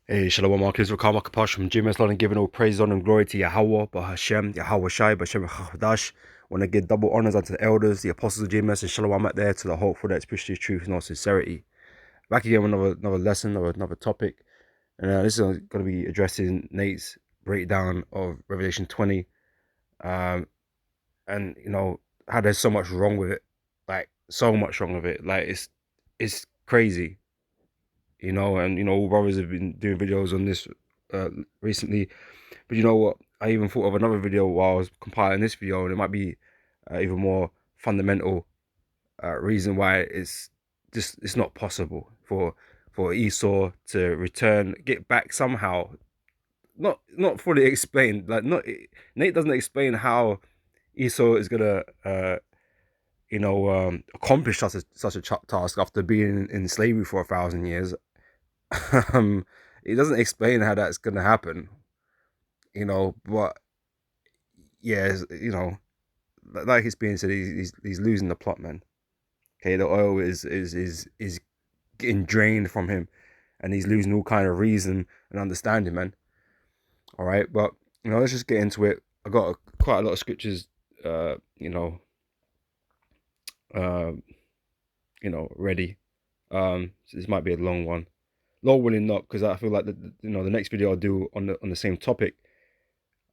Hey, Shalom, Marcus, Rakama Kapash from GMS Lord, and giving all praise, honor, and glory to Yahweh, Bahashem, Yahweh Shai, Bashem Chadash. Want to give double honors unto the elders, the apostles of GMS, and Shalom out there to the hopeful that preach the truth and all sincerity. Back again with another lesson or another topic, and this is going to be addressing Nate's breakdown of Revelation 20, um, and how there's so much wrong with it, like so much wrong with it, like it's crazy. And all brothers have been doing videos on this recently. But you know what? I even thought of another video while I was compiling this video, and it might be even more fundamental reason why it's not possible for Esau to return, get back somehow. Not fully explained. Like not Nate doesn't explain how Esau is gonna accomplish such a task after being in slavery for 1,000 years. He doesn't explain how that's gonna happen, but yeah, like it's being said, he's losing the plot, man. Okay, the oil is getting drained from him, and he's losing all kind of reason and understanding, man. All right, but let's just get into it. I got quite a lot of scriptures, uh, you know, uh, ready. So this might be a long one. Lord willing, not, because I feel like the next video I'll do on the same topic,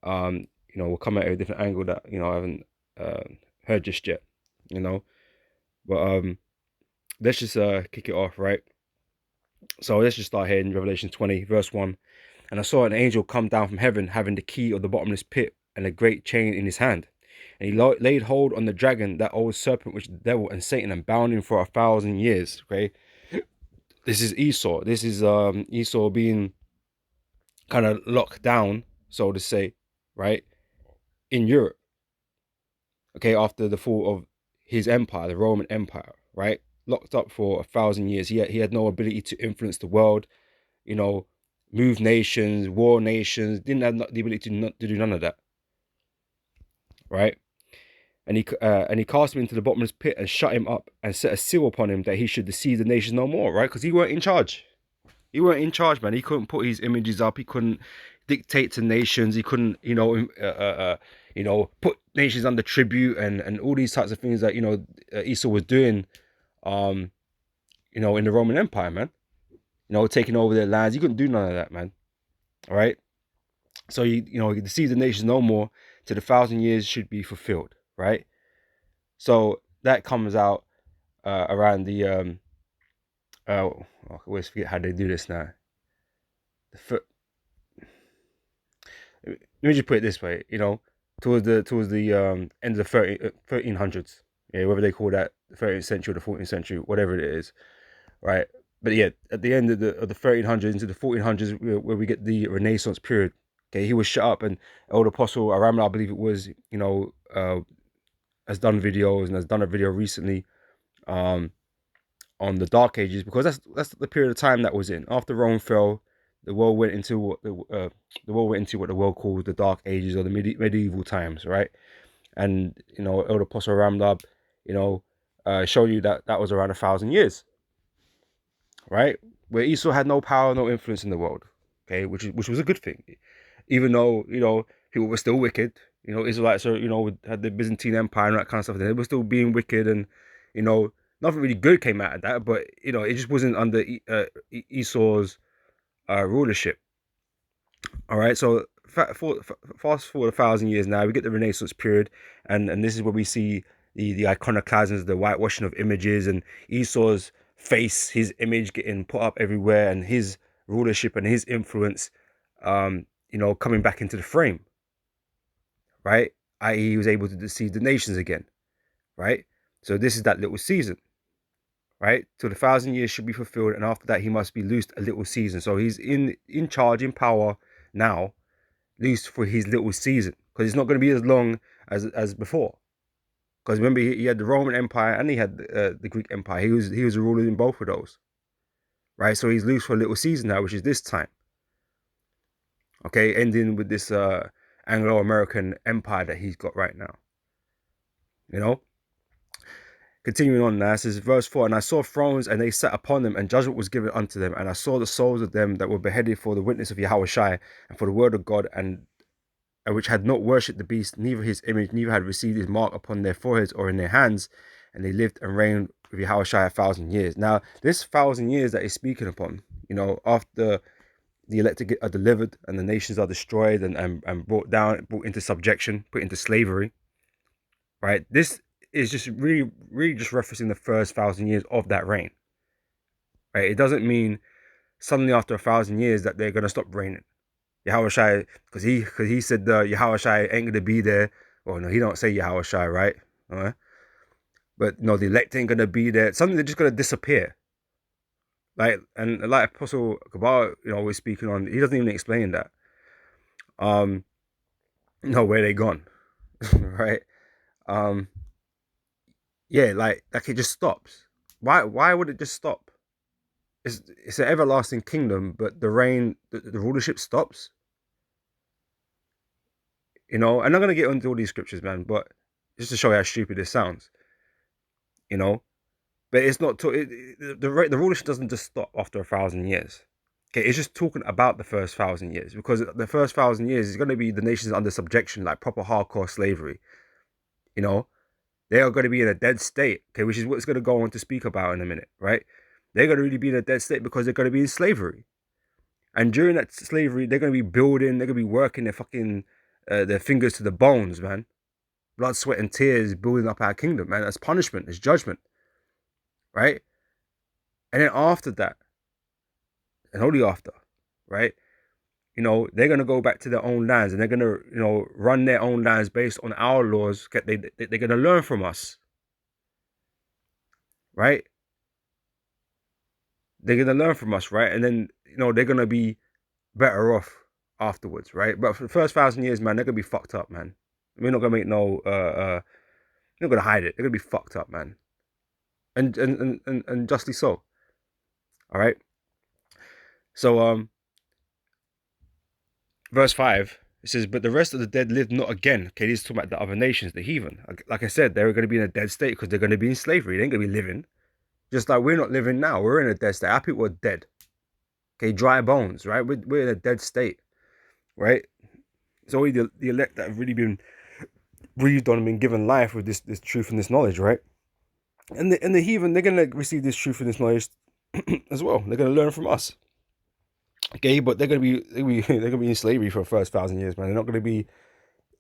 will come at a different angle that I haven't heard just yet, you know. But let's just kick it off, right? So let's just start here in Revelation 20, verse 1. And I saw an angel come down from heaven, having the key of the bottomless pit and a great chain in his hand. And he laid hold on the dragon, that old serpent, which is the devil and Satan, and bound him for 1,000 years. Okay, this is Esau. This is Esau being kind of locked down, so to say, right, in Europe. Okay, after the fall of his empire, the Roman Empire, right, locked up for 1,000 years. He had no ability to influence the world, you know, move nations, war nations. Didn't have the ability to do none of that, right? And he cast him into the bottomless pit and shut him up and set a seal upon him that he should deceive the nations no more, right? Because he weren't in charge. He weren't in charge, man. He couldn't put his images up. He couldn't dictate to nations. He couldn't, put nations under tribute and all these types of things that Esau was doing, in the Roman Empire, man. Taking over their lands. He couldn't do none of that, man. All right. So he deceived the nations no more till the 1,000 years should be fulfilled, right? So that comes out around the I always forget how they do this now. Let me just put it this way, towards the end of the 1300s, yeah, whether they call that the 13th century or the 14th century, whatever it is, right? But yeah, at the end of the 1300s into the 1400s, where we get the Renaissance period. Okay, he was shut up, and old apostle Aramla, I believe it was, has done videos and has done a video recently, um, on the Dark Ages, because that's the period of time that was in after Rome fell. The world went into what the world calls the Dark Ages, or the medieval times, right? And Elder Apostle Ramlab, showed you that that was around 1,000 years, right? Where Esau had no power, no influence in the world, okay, which was a good thing, even though people were still wicked. Israelites are had the Byzantine Empire and that kind of stuff. They were still being wicked, and nothing really good came out of that. But it just wasn't under Esau's rulership. All right, so fast forward 1,000 years now, we get the Renaissance period, and this is where we see the iconoclasms, the whitewashing of images, and Esau's face, his image getting put up everywhere, and his rulership and his influence, coming back into the frame, right? I.e., he was able to deceive the nations again, right? So this is that little season, right? So the 1,000 years should be fulfilled, and after that, he must be loosed a little season. So he's in charge, in power now, least for his little season, because it's not going to be as long as before. Because remember, he had the Roman Empire and he had the Greek Empire. He was a ruler in both of those, right? So he's loose for a little season now, which is this time. Okay, ending with this Anglo-American empire that he's got right now. You know, Continuing on now, it says verse 4, and I saw thrones, and they sat upon them, and judgment was given unto them. And I saw the souls of them that were beheaded for the witness of Yahushua and for the word of God, and which had not worshipped the beast, neither his image, neither had received his mark upon their foreheads or in their hands. And they lived and reigned with Yahushua 1,000 years. Now, this 1,000 years that he's speaking upon, after the elected are delivered and the nations are destroyed and brought down, brought into subjection, put into slavery, right? This is just really just referencing the first 1,000 years of that reign, right? It doesn't mean suddenly after 1,000 years that they're going to stop reigning. Yahushua, because he said Yahushua ain't going to be there. Well, no, he don't say Yahushua, right? But no, the elect ain't going to be there. Suddenly they're just going to disappear. Like Apostle Kabbalah, we're speaking on, he doesn't even explain that. Where they gone, right? Yeah, like it just stops. Why would it just stop? It's an everlasting kingdom, but the reign, the rulership stops. I'm not gonna get into all these scriptures, man, but just to show you how stupid this sounds, But it's not the rulership doesn't just stop after 1,000 years. Okay, it's just talking about the first 1,000 years, because the first 1,000 years is going to be the nations under subjection, like proper hardcore slavery. They are going to be in a dead state, okay, which is what it's going to go on to speak about in a minute, right? They're going to really be in a dead state because they're going to be in slavery. And during that slavery, they're going to be building, they're going to be working their fingers to the bones, man. Blood, sweat, and tears building up our kingdom, man. That's punishment, it's judgment, right? And then after that, and only after, right? They're going to go back to their own lands, and they're going to, run their own lands based on our laws. They're going to learn from us, right? They're going to learn from us, right? And then, they're going to be better off afterwards, right? But for the first 1,000 years, man, they're going to be fucked up, man. We're not going to make they're not going to hide it. They're going to be fucked up, man. And justly so. All right? So, verse 5, it says, but the rest of the dead lived not again. Okay, these are talking about the other nations, the heathen. Like I said, they're going to be in a dead state because they're going to be in slavery. They ain't going to be living. Just like we're not living now. We're in a dead state. Our people are dead. Okay, dry bones, right? We're in a dead state, right? It's only the elect that have really been breathed on and been given life with this truth and this knowledge, right? And the heathen, they're going to receive this truth and this knowledge as well. They're going to learn from us. Okay, but they're gonna be in slavery for the first 1,000 years, man. They're not gonna be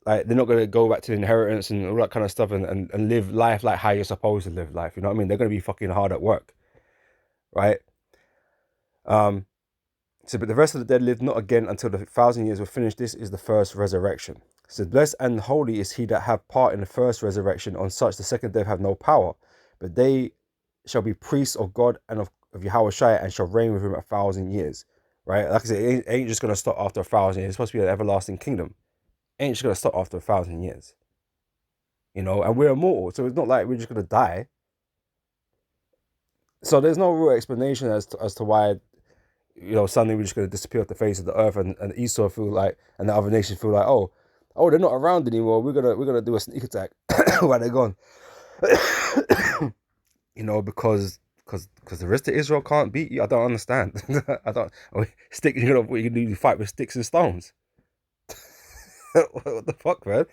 like, they're not gonna go back to the inheritance and all that kind of stuff and live life like how you're supposed to live life. You know what I mean? They're gonna be fucking hard at work, right? So, but the rest of the dead lived not again until the 1,000 years were finished. This is the first resurrection. So blessed and holy is he that have part in the first resurrection. On such the second death have no power, but they shall be priests of God and of Yahushua, and shall reign with him 1,000 years. Right? Like I said, it ain't just going to stop after 1,000 years. It's supposed to be an everlasting kingdom. It ain't just going to stop after 1,000 years. And we're immortal, so it's not like we're just going to die. So there's no real explanation as to why, suddenly we're just going to disappear off the face of the earth, and Esau feel like, and the other nations feel like, oh, they're not around anymore. We're gonna do a sneak attack while they're gone. Because the rest of Israel can't beat you. I don't understand. I don't. What you can do? You fight with sticks and stones. What the fuck, man?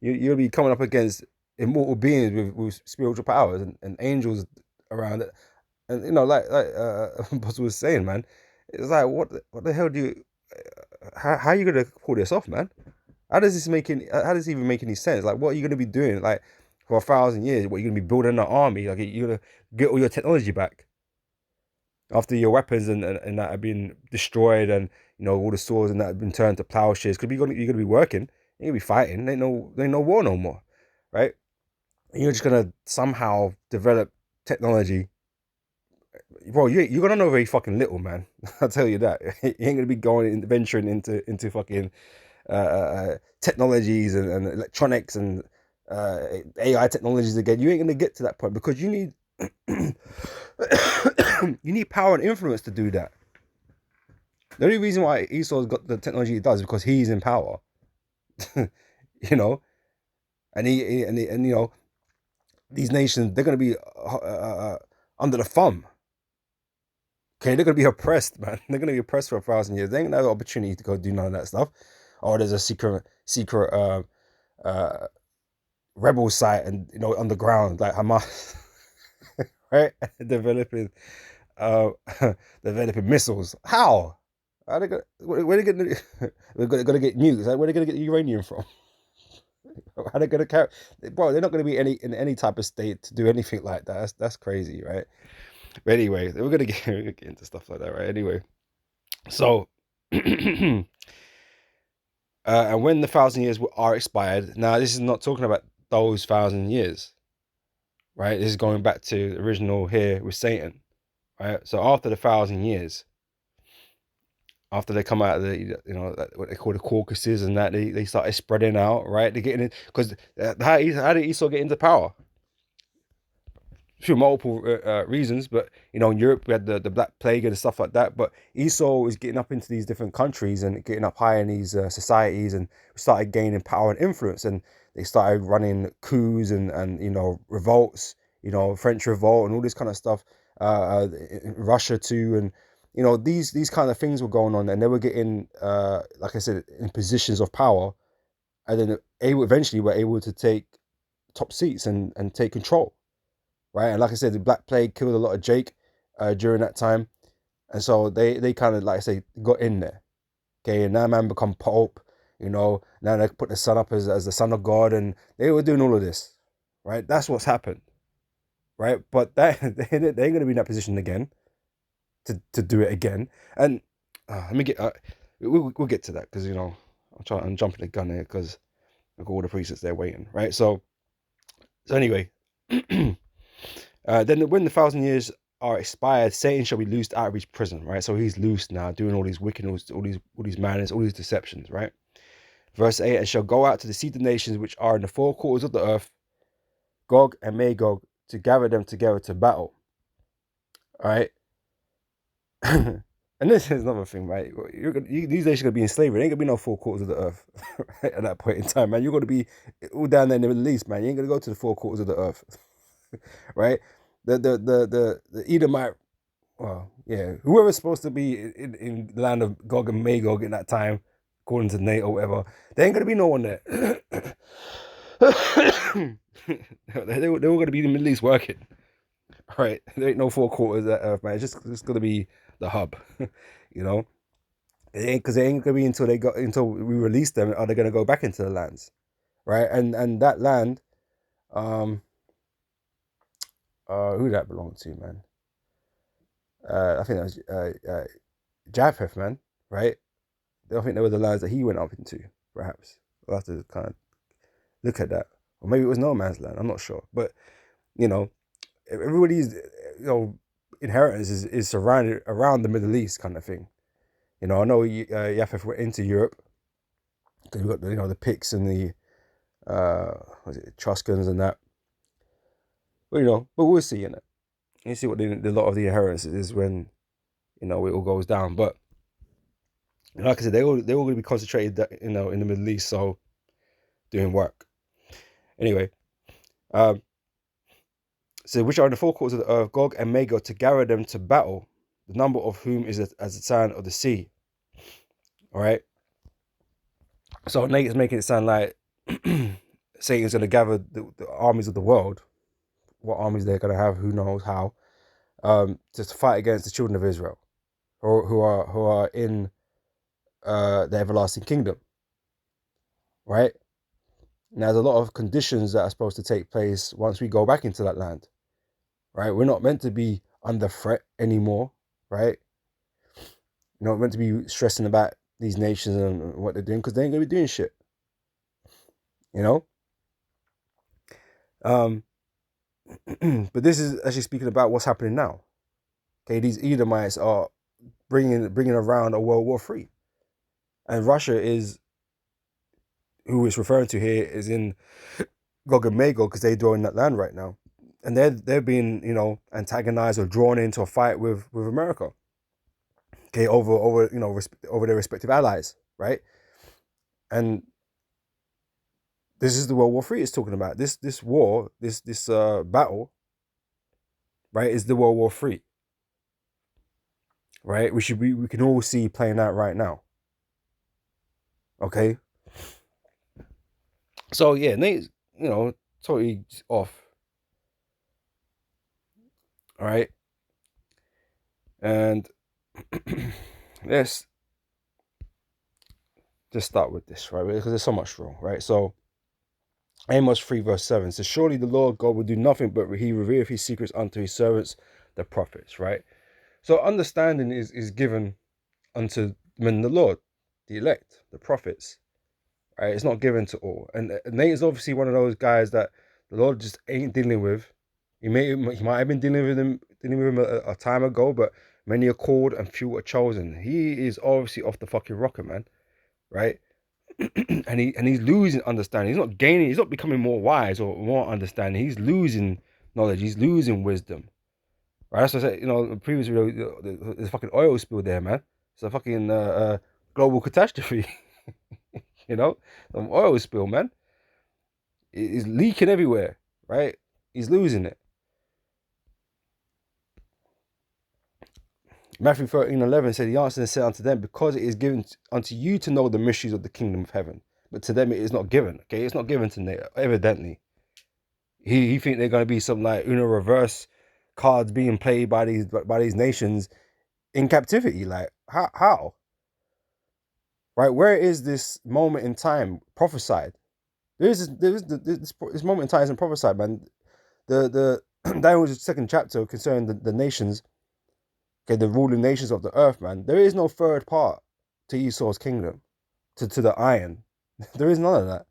You'll be coming up against immortal beings with spiritual powers and angels around it. And like Apostle was saying, man, it's like, what the hell do you? How are you gonna pull this off, man? How does this even make any sense? Like, what are you gonna be doing? Like, for 1,000 years, what, you're gonna be building an army? Like, you're gonna get all your technology back after your weapons and that have been destroyed, and all the swords and that have been turned to plowshares. Because you're gonna be working, you're gonna be fighting. There ain't no war no more, right? And you're just gonna somehow develop technology. Bro, you're gonna know very fucking little, man. I'll tell you that. You ain't gonna be venturing into fucking technologies and electronics and AI technologies again. You ain't gonna get to that point because you need you need power and influence to do that. The only reason why Esau's got the technology he does is because he's in power. And he these nations, they're going to be under the thumb. Okay, they're going to be oppressed, man. They're going to be oppressed for 1,000 years. They ain't gonna have the opportunity to go do none of that stuff. Or there's a secret uh, rebel site, and underground, like Hamas, right? Developing uh, developing missiles. How? Are they gonna, where are they gonna? We're gonna get nukes. Like, where are they gonna get uranium from? How are they gonna carry? Bro, they're not gonna be in any type of state to do anything like that. That's crazy, right? But anyway, we're gonna get into stuff like that, right? Anyway, so and when the 1,000 years are expired, now this is not talking about those 1,000 years, right? This is going back to the original here with Satan, right? So after the 1,000 years, after they come out of the, what they call the Caucasus, and that they started spreading out, right? They're getting in, because how did Esau get into power? Through multiple reasons, but in Europe we had the Black Plague and stuff like that. But Esau was getting up into these different countries and getting up high in these societies, and started gaining power and influence, and they started running coups and revolts, French revolt and all this kind of stuff, in Russia too, and these kind of things were going on, and they were getting, like I said, in positions of power, and then eventually were able to take top seats and take control. Right, and like I said, the Black Plague killed a lot of Jake during that time, and so they kind of, like I say, got in there. Okay, and now man become Pope. Now they put the son up as the son of God, and they were doing all of this. Right, that's what's happened. Right, but that they ain't gonna be in that position again to do it again. And let me get we'll get to that, because I'm jumping the gun here, because I've got all the priests there waiting. Right, so anyway. Then when the 1,000 years are expired, Satan shall be loosed out of his prison, right? So he's loose now, doing all these wickedness, all these madness, all these deceptions, right? Verse 8, and shall go out to deceive the nations which are in the four quarters of the earth, Gog and Magog, to gather them together to battle. All right. And this is another thing, right? These nations are going to be in slavery. There ain't going to be no four quarters of the earth right, at that point in time, man. You're going to be all down there in the Middle East, man. You ain't going to go to the four quarters of the earth, right? The Edomite, well, yeah, whoever's supposed to be in the land of Gog and Magog in that time, according to NATO or whatever, there ain't gonna be no one there. They're all gonna be in the Middle East working. All right, there ain't no four quarters of Earth, man. It's gonna be the hub, you know. Because it ain't gonna be until we release them are they gonna go back into the lands, right? And that land, who that belonged to, man? I think that was Japheth, man, right? I think they were the lands that he went up into, perhaps. We'll have to kind of look at that. Or maybe it was no man's land, I'm not sure. But, everybody's, inheritance is surrounded around the Middle East kind of thing. I know Japheth went into Europe, because we've got the Picts and the Etruscans and that. But but we'll see in it. You see what the lot of the inheritance is when it all goes down. But like I said, they're all going to be concentrated in the Middle East, so doing work. Anyway, so which are in the four quarters of the earth, Gog and Magog, to gather them to battle, the number of whom is as the sand of the sea. All right. So Nate's making it sound like Satan's going to gather the armies of the world. What armies they're going to have, who knows how, to fight against the children of Israel, or who are in the everlasting kingdom. Right. Now, there's a lot of conditions that are supposed to take place once we go back into that land. Right. We're not meant to be under threat anymore. Right. You're not meant to be stressing about these nations and what they're doing, because they ain't gonna be doing shit. But this is actually speaking about what's happening now. Okay, these Edomites are bringing around a World War III, and Russia is, who it's referring to here, is in Gog and Magog, because they're drawing that land right now, and they're being antagonized or drawn into a fight with America. Okay, over their respective allies, right? And This is the World War III it's talking about. This war, this battle, right, is the World War III, right? We can all see playing out right now. Okay, so yeah, Nate's totally off. All right, and let's just start with this, right? Because there's so much wrong, right? So Amos 3 verse 7 says, surely the Lord God will do nothing but he revealeth his secrets unto his servants, the prophets, right? So understanding is given unto men the Lord, the elect, the prophets, right? It's not given to all. And Nate is obviously one of those guys that the Lord just ain't dealing with. He might have been dealing with him a time ago, but many are called and few are chosen. He is obviously off the fucking rocker, man, right? and he's losing understanding. He's not gaining. He's not becoming more wise or more understanding. He's losing knowledge. He's losing wisdom. Right? That's what I said. The previous video, there's a fucking oil spill there, man. It's a fucking global catastrophe. An oil spill, man. It's leaking everywhere. Right? He's losing it. Matthew 13:11 said, he answered and said unto them, because it is given unto you to know the mysteries of the kingdom of heaven, but to them it is not given. Okay, it's not given to them, evidently. He think they're going to be some like Uno reverse cards being played by these nations in captivity. Like how? Right? Where is this moment in time prophesied? This moment in time isn't prophesied, man. The Daniel's second chapter concerning the nations, okay, the ruling nations of the earth, man. There is no third part to Esau's kingdom, to the iron. There is none of that.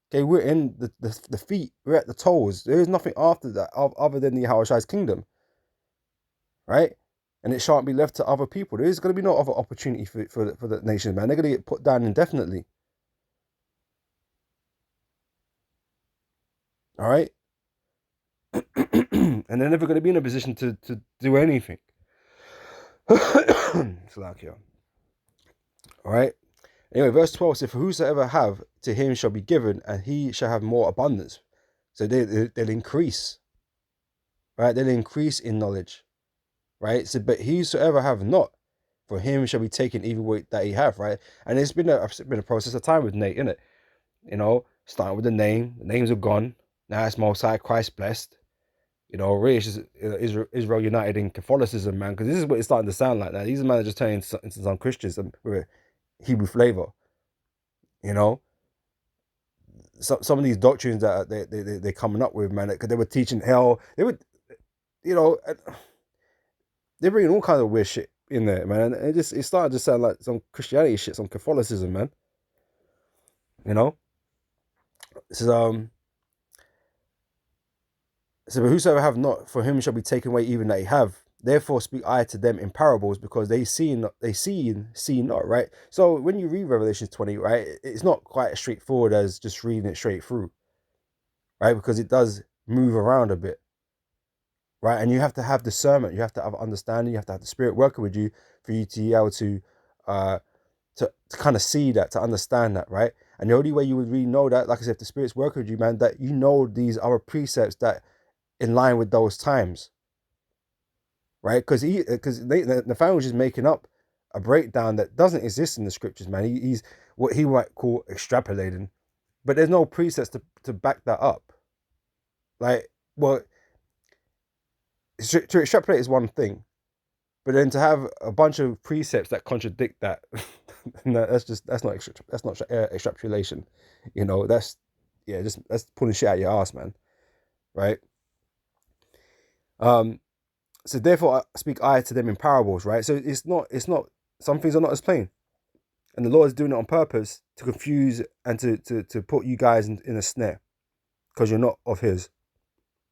Okay, we're in the feet, we're at the toes. There is nothing after that other than the Yahushai's kingdom, right? And it shan't be left to other people. There is going to be no other opportunity for the nation, man. They're going to get put down indefinitely. All right? And they're never going to be in a position to do anything. It's like, yeah. All right? Anyway, verse 12 says, for whosoever have, to him shall be given, and he shall have more abundance. So they'll increase, right? They'll increase in knowledge, right? So, but whosoever have not, for him shall be taken even what that he have, right? And it's been a process of time with Nate, innit? Starting with the name. The names are gone. Now it's Most High, Christ blessed. Really, it's just Israel united in Catholicism, man. Because this is what it's starting to sound like now. These men are just turning into some Christians with a Hebrew flavor. Some of these doctrines that they're coming up with, man, because they were teaching hell. They would, they're bringing all kinds of weird shit in there, man. And it started to sound like some Christianity shit, some Catholicism, man. This is So, but whosoever have not, for him shall be taken away even that he have. Therefore speak I to them in parables, because they see not, right? So when you read Revelation 20, right, it's not quite as straightforward as just reading it straight through, right? Because it does move around a bit, right? And you have to have discernment, you have to have understanding, you have to have the Spirit working with you for you to be able to kind of see that, to understand that, right? And the only way you would really know that, like I said, if the Spirit's working with you, man, that you know these other precepts that in line with those times, right? Because Nathaniel was just making up a breakdown that doesn't exist in the scriptures, man. He's what he might call extrapolating, but there's no precepts to back that up. Like, well, to extrapolate is one thing, but then to have a bunch of precepts that contradict that, that's not extrapolation. That's pulling shit out your ass, man. Right? So therefore I speak I to them in parables, right? So it's not some things are not as plain. And the Lord is doing it on purpose to confuse and to put you guys in a snare, because you're not of his,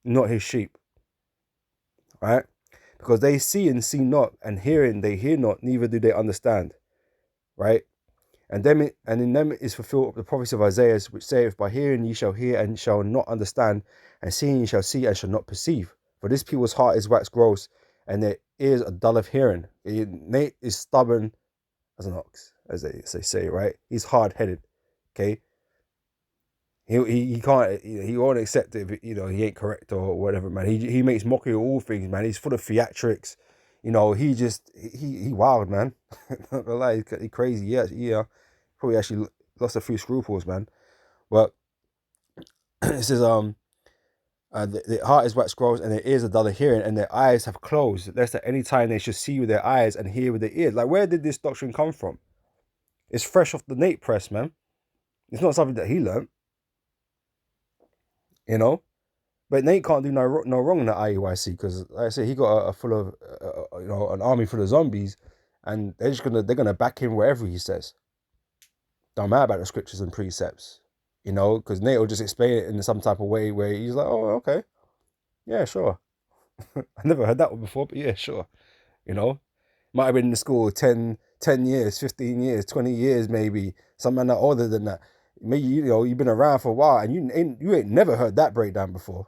not his sheep. Right? Because they see and see not, and hearing they hear not, neither do they understand. Right? And in them is fulfilled the prophecy of Isaiah, which saith, by hearing ye shall hear and shall not understand, and seeing ye shall see and shall not perceive. For this people's heart is waxed gross, and their ears are dull of hearing. Nate is stubborn as an ox, as they say, right? He's hard-headed, okay? He can't, he won't accept it if, he ain't correct or whatever, man. He makes mockery of all things, man. He's full of theatrics. He wild, man. Not gonna lie, he crazy. Yeah, probably actually lost a few scruples, man. But it says the heart is what scrolls, and their ears are dull of hearing, and their eyes have closed, lest at any time they should see with their eyes and hear with their ears. Like, where did this doctrine come from? It's fresh off the Nate press, man. It's not something that he learned, you know. But Nate can't do no wrong in the IUIC because, like I said, he got a full of an army full of zombies, and they're gonna back him wherever he says. Don't matter about the scriptures and precepts, because Nate will just explain it in some type of way where he's like, oh, okay, yeah, sure. I never heard that one before, but yeah, sure. Might have been in the school 10 years, 15 years, 20 years, maybe. Some man that older than that. Maybe you've been around for a while and you ain't never heard that breakdown before.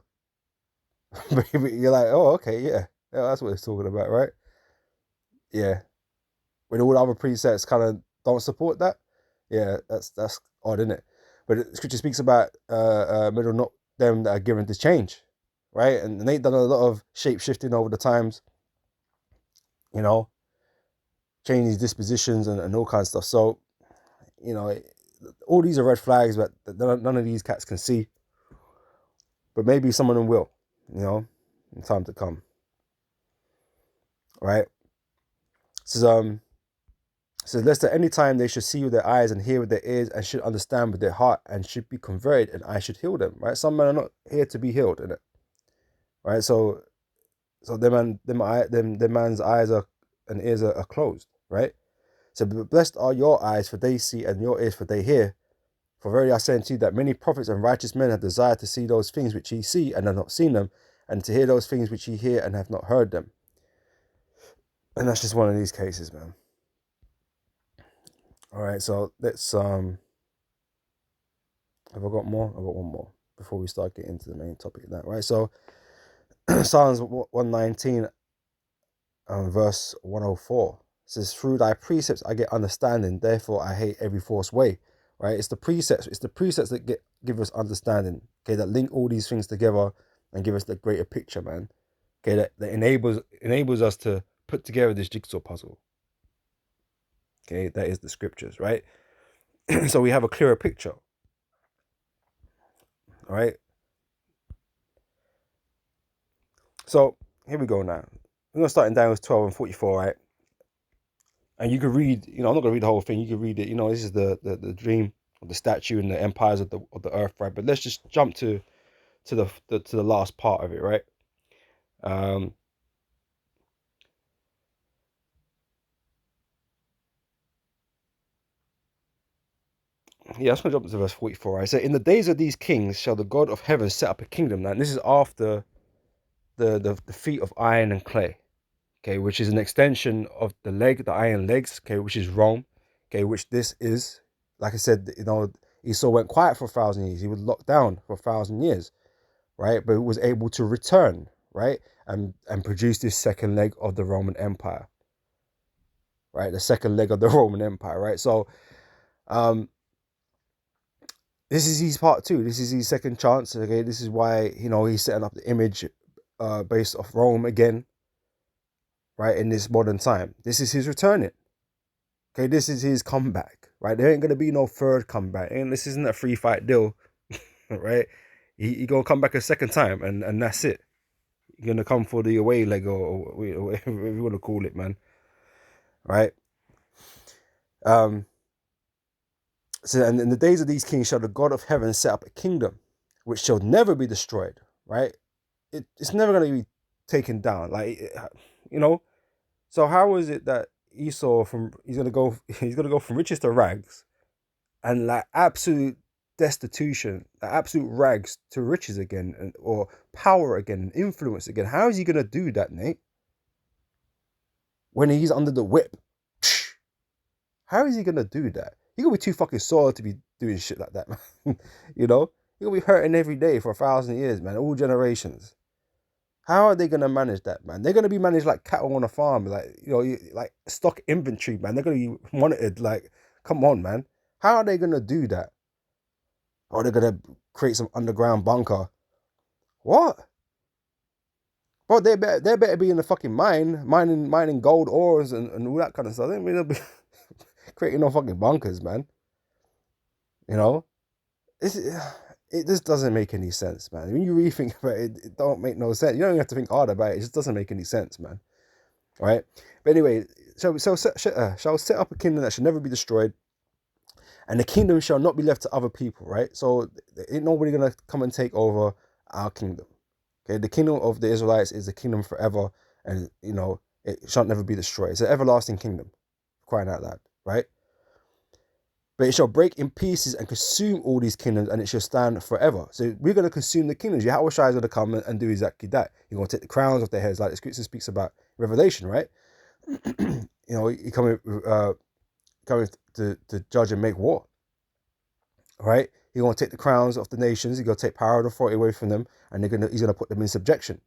You're like, oh, okay, yeah, that's what it's talking about, right? Yeah. When all the other precepts kind of don't support that, yeah, that's odd, isn't it? But the scripture speaks about middle not them that are given to change, right? And they've done a lot of shape shifting over the times, change these dispositions and all kinds of stuff. So, all these are red flags, but none of these cats can see. But maybe some of them will, in time to come. Right? So lest at any time they should see with their eyes and hear with their ears and should understand with their heart and should be converted and I should heal them. Right? Some men are not here to be healed, innit? Right? So them man's eyes and ears are closed, right? So blessed are your eyes, for they see, and your ears, for they hear. For verily I say unto you that many prophets and righteous men have desired to see those things which ye see and have not seen them, and to hear those things which ye hear and have not heard them. And that's just one of these cases, man. All right, so let's have I got more? I've got one more before we start getting into the main topic of that, right? So Psalms 119 verse 104 says, through thy precepts I get understanding, therefore I hate every false way. Right? It's the precepts that give us understanding, okay, that link all these things together and give us the greater picture, man. Okay, that enables us to put together this jigsaw puzzle. Okay, that is the scriptures, right? So we have a clearer picture. All right. So here we go now. We're gonna start in Daniel 12 and 44, right? And you can read, I'm not gonna read the whole thing. You can read it. This is the dream of the statue and the empires of the earth, right? But let's just jump to the last part of it, right? Yeah, let's jump to verse 44. Right? So, in the days of these kings shall the God of heaven set up a kingdom. Now, this is after the feet of iron and clay, okay, which is an extension of the iron legs, okay, which is Rome, okay, which this is, like I said, Esau went quiet for 1,000 years. He was locked down for 1,000 years, right? But he was able to return, right, and produce this second leg of the Roman Empire, right? The second leg of the Roman Empire, right? So, this is his part two. This is his second chance. Okay, this is why he's setting up the image based off Rome again, right? In this modern time, this is his returning. Okay, this is his comeback, right? There ain't gonna be no third comeback, and this isn't a free fight deal, right? He gonna come back a second time, and that's it. You're gonna come for the away leg or whatever you want to call it, man. Right? So, and in the days of these kings shall the God of heaven set up a kingdom which shall never be destroyed, right? It's never going to be taken down. So how is it that Esau he's going to go from riches to rags and like absolute destitution, like absolute rags to riches again, or power again, influence again? How is he going to do that, Nate? When he's under the whip, how is he going to do that? You're going to be too fucking sore to be doing shit like that, man. You're going to be hurting every day for 1,000 years, man. All generations. How are they going to manage that, man? They're going to be managed like cattle on a farm. Like, like stock inventory, man. They're going to be monitored. Like, come on, man. How are they going to do that? Or they're going to create some underground bunker. What? Bro, they better be in the fucking mining gold ores and all that kind of stuff. They don't be creating no fucking bunkers, man. You know? It just doesn't make any sense, man. When you really think about it, it don't make no sense. You don't even have to think hard about it. It just doesn't make any sense, man. All right? But anyway, shall set up a kingdom that shall never be destroyed, and the kingdom shall not be left to other people, right? So ain't nobody going to come and take over our kingdom. Okay, the kingdom of the Israelites is the kingdom forever, and, you know, it shall never be destroyed. It's an everlasting kingdom, crying out loud, right? But it shall break in pieces and consume all these kingdoms, and it shall stand forever. So we're going to consume the kingdoms. Yahweh Shai is going to come and do exactly that. You're going to take the crowns off their heads, like the scripture speaks about Revelation, right? You know, he coming to judge and make war, right? He's going to take the crowns off the nations. He's going to take power and authority away from them, and he's going to put them in subjection,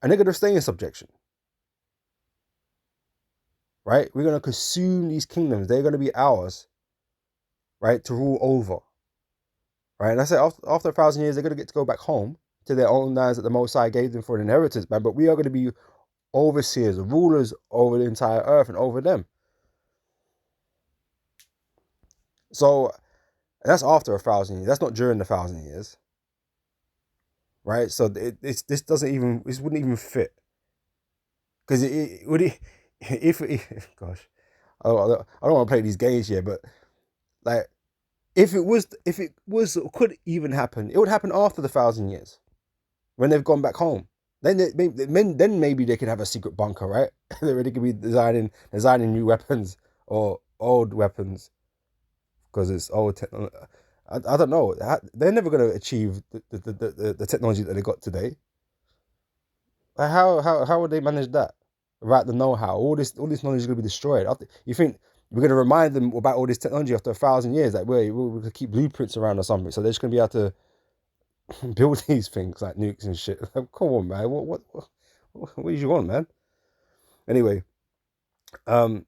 and they're going to stay in subjection, right? We're going to consume these kingdoms. They're going to be ours, right, to rule over, right? And I said after 1,000 years, they're going to get to go back home to their own lands that the Most High gave them for an inheritance, man. But we are going to be overseers, rulers over the entire earth and over them. So that's after 1,000 years. That's not during the 1,000 years, right? So this wouldn't even fit, because gosh, I don't want to play these games here, but like, if it could even happen, it would happen after the 1,000 years, when they've gone back home. Then maybe they could have a secret bunker, right? They could be designing new weapons or old weapons, because it's old technology. I don't know. They're never going to achieve the technology that they got today. How would they manage that? Without the know-how, all this knowledge is going to be destroyed. You think we're going to remind them about all this technology after 1,000 years? Like, we'll keep blueprints around or something, so they're just going to be able to build these things like nukes and shit. Come on, man. What do you want, man? Anyway, but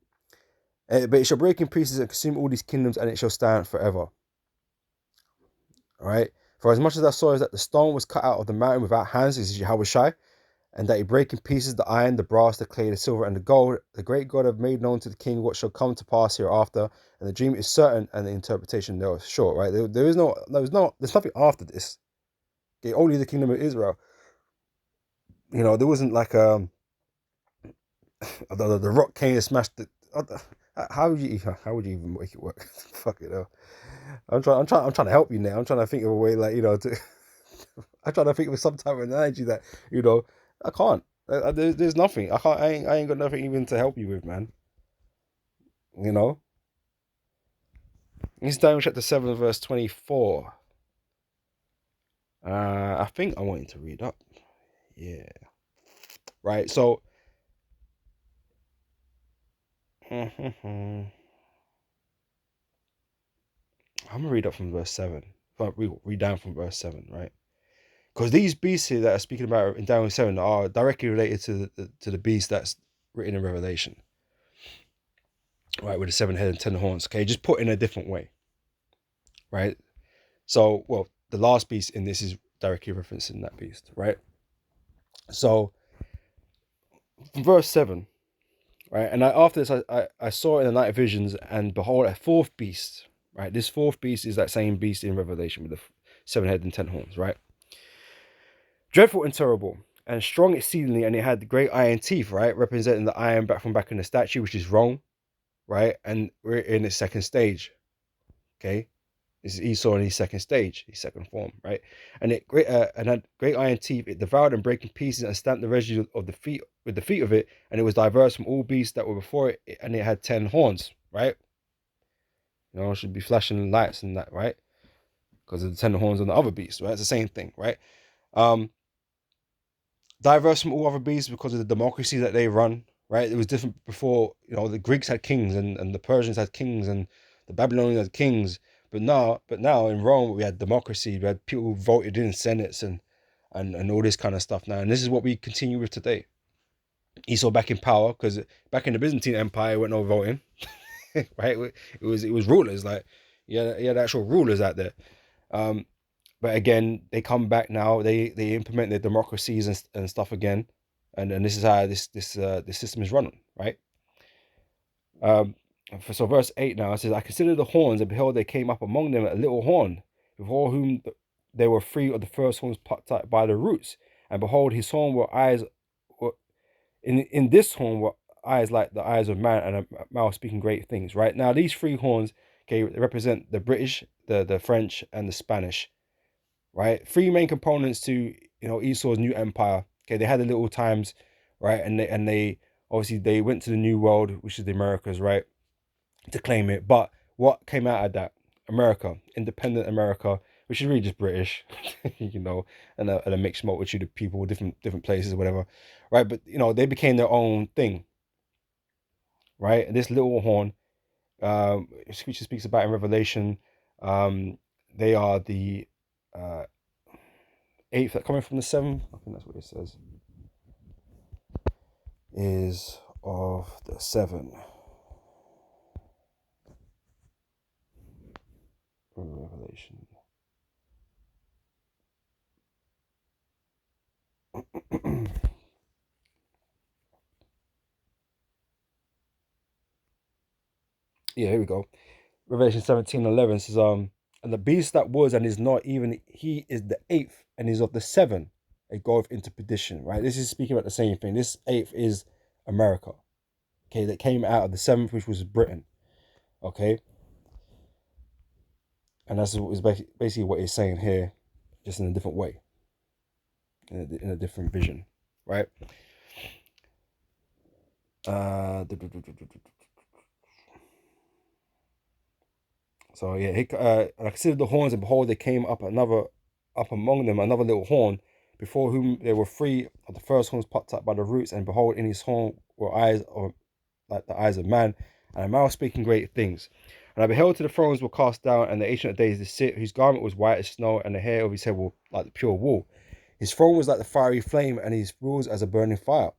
it shall break in pieces and consume all these kingdoms, and it shall stand forever. All right. For as much as I saw is that the stone was cut out of the mountain without hands, this is Yahweh Shai, and that he break in pieces the iron, the brass, the clay, the silver, and the gold. The great God have made known to the king what shall come to pass hereafter, and the dream is certain, and the interpretation thereof short. Right? There's nothing after this. Okay, only the kingdom of Israel. You know, there wasn't like the rock came and smashed the. How would you even make it work? Fuck it up. I'm trying to help you now. I'm trying to think of a way, like, you know, I'm trying to think of some type of analogy that, you know, I can't. There's nothing. I ain't got nothing even to help you with, man. You know. It's Daniel chapter 7, verse 24. I think I wanted to read up. Yeah. Right. So. I'm gonna read up from verse 7. Read down from verse 7, right? Because these beasts here that are speaking about in Daniel 7 are directly related to the beast that's written in Revelation, right? With the 7 heads and 10 horns. Okay, just put in a different way, right? So, well, the last beast in this is directly referencing that beast, right? So, from verse 7, right? And after this, I saw in the night visions, and behold, a fourth beast, right? This fourth beast is that same beast in Revelation with the 7 heads and 10 horns, right? Dreadful and terrible, and strong exceedingly, and it had great iron teeth, right? Representing the iron back in the statue, which is Rome, right? And we're in its second stage, okay? This is Esau in his second stage, his second form, right? And it had great iron teeth. It devoured and brake in pieces and stamped the residue of the feet with the feet of it, and it was diverse from all beasts that were before it, and it had 10 horns, right? You know, it should be flashing lights and that, right? Because of the 10 horns on the other beasts, right? It's the same thing, right? Diverse from all other beasts because of the democracy that they run, right? It was different before. You know, the Greeks had kings, and the Persians had kings, and the Babylonians had kings. But now in Rome we had democracy. We had people who voted in senates and all this kind of stuff now. And this is what we continue with today. Esau back in power, because back in the Byzantine Empire, it went no voting, right? It was rulers, like, yeah, actual rulers out there. But again, they come back now. They implement their democracies and stuff again, and this is how this system is running, right? Um, so verse 8 now, it says, I considered the horns, and behold, there came up among them a little horn, before whom they were free of the first horns plucked out by the roots. And behold, his horn were eyes, were, in this horn were eyes like the eyes of man, and a mouth speaking great things, right? Now, these three horns, okay, represent the British, the French, and the Spanish, right? Three main components to, Esau's new empire. Okay, they had the little times, right? And they obviously they went to the new world, which is the Americas, right, to claim it. But what came out of that? America, independent America, which is really just British, and a mixed multitude of people, different places, whatever, right? But they became their own thing, right? And this little horn, which speaks about in Revelation, they are the eighth that coming from the seventh. I think that's what it says. Is of the seven. Revelation. Yeah, here we go. Revelation 17:11 says, and the beast that was and is not, even he is the eighth and is of the seven, it goeth into perdition. Right? This is speaking about the same thing. This eighth is America. Okay, that came out of the seventh, which was Britain. Okay. And that's basically what he's saying here, just in a different way, in a different vision, right? So yeah, and I considered the horns, and behold, there came up among them another little horn, before whom they were free of the first horns plucked up by the roots, and behold, in his horn were eyes like the eyes of man, and a mouth speaking great things. And I beheld till the thrones were cast down, and the Ancient of Days did sit, whose garment was white as snow, and the hair of his head was like the pure wool. His throne was like the fiery flame, and his rules as a burning fire.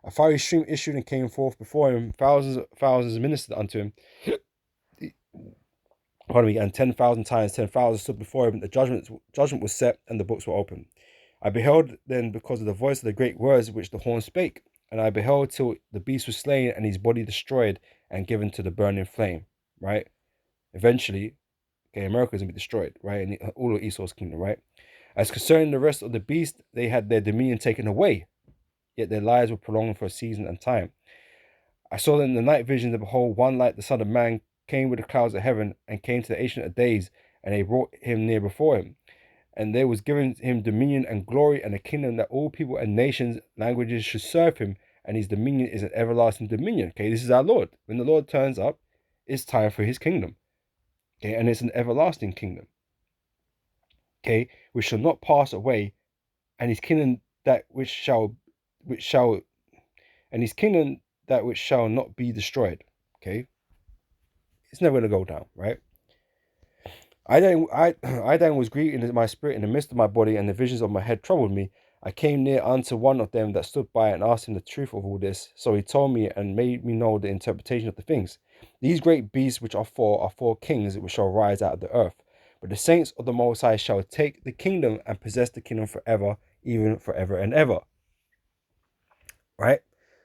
A fiery stream issued and came forth before him. Thousands ministered unto him. Pardon me, and 10,000 times 10,000 stood before him. And the judgment was set, and the books were opened. I beheld then because of the voice of the great words which the horn spake. And I beheld till the beast was slain, and his body destroyed and given to the burning flame. Right? Eventually, okay, America is going to be destroyed, right? And all of Esau's kingdom, right? As concerning the rest of the beast, they had their dominion taken away, yet their lives were prolonged for a season and time. I saw in the night visions, and behold, one like the Son of Man came with the clouds of heaven, and came to the Ancient of Days, and they brought him near before him. And there was given him dominion and glory and a kingdom, that all people and nations, languages should serve him, and his dominion is an everlasting dominion. Okay, this is our Lord. When the Lord turns up, it's time for his kingdom. Okay, and it's an everlasting kingdom. Okay, which shall not pass away, and his kingdom that which shall not be destroyed. Okay, it's never gonna go down, right? I then was grieved in my spirit in the midst of my body, and the visions of my head troubled me. I came near unto one of them that stood by, and asked him the truth of all this. So he told me and made me know the interpretation of the things. These great beasts which are four kings which shall rise out of the earth. But the saints of the Most High shall take the kingdom and possess the kingdom forever, even forever and ever. Right?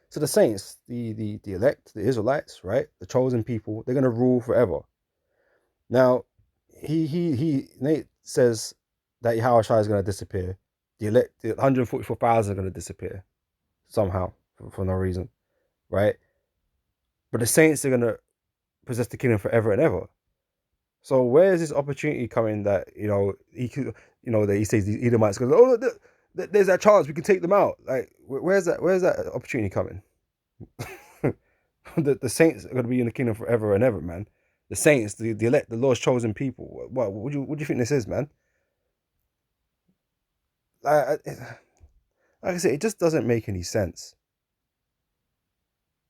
So the saints, the elect, the Israelites, right? The chosen people, they're going to rule forever. Now, Nate says that Yahushua is going to disappear. The 144,000 are going to disappear somehow for no reason, right? But the saints are going to possess the kingdom forever and ever. So where is this opportunity coming that he could, that he says these Edomites go, oh look, there's that chance we can take them out. Like where's that opportunity coming? the saints are going to be in the kingdom forever and ever, man. The saints, the elect, the Lord's chosen people. What do you think this is, man? Like I said, it just doesn't make any sense.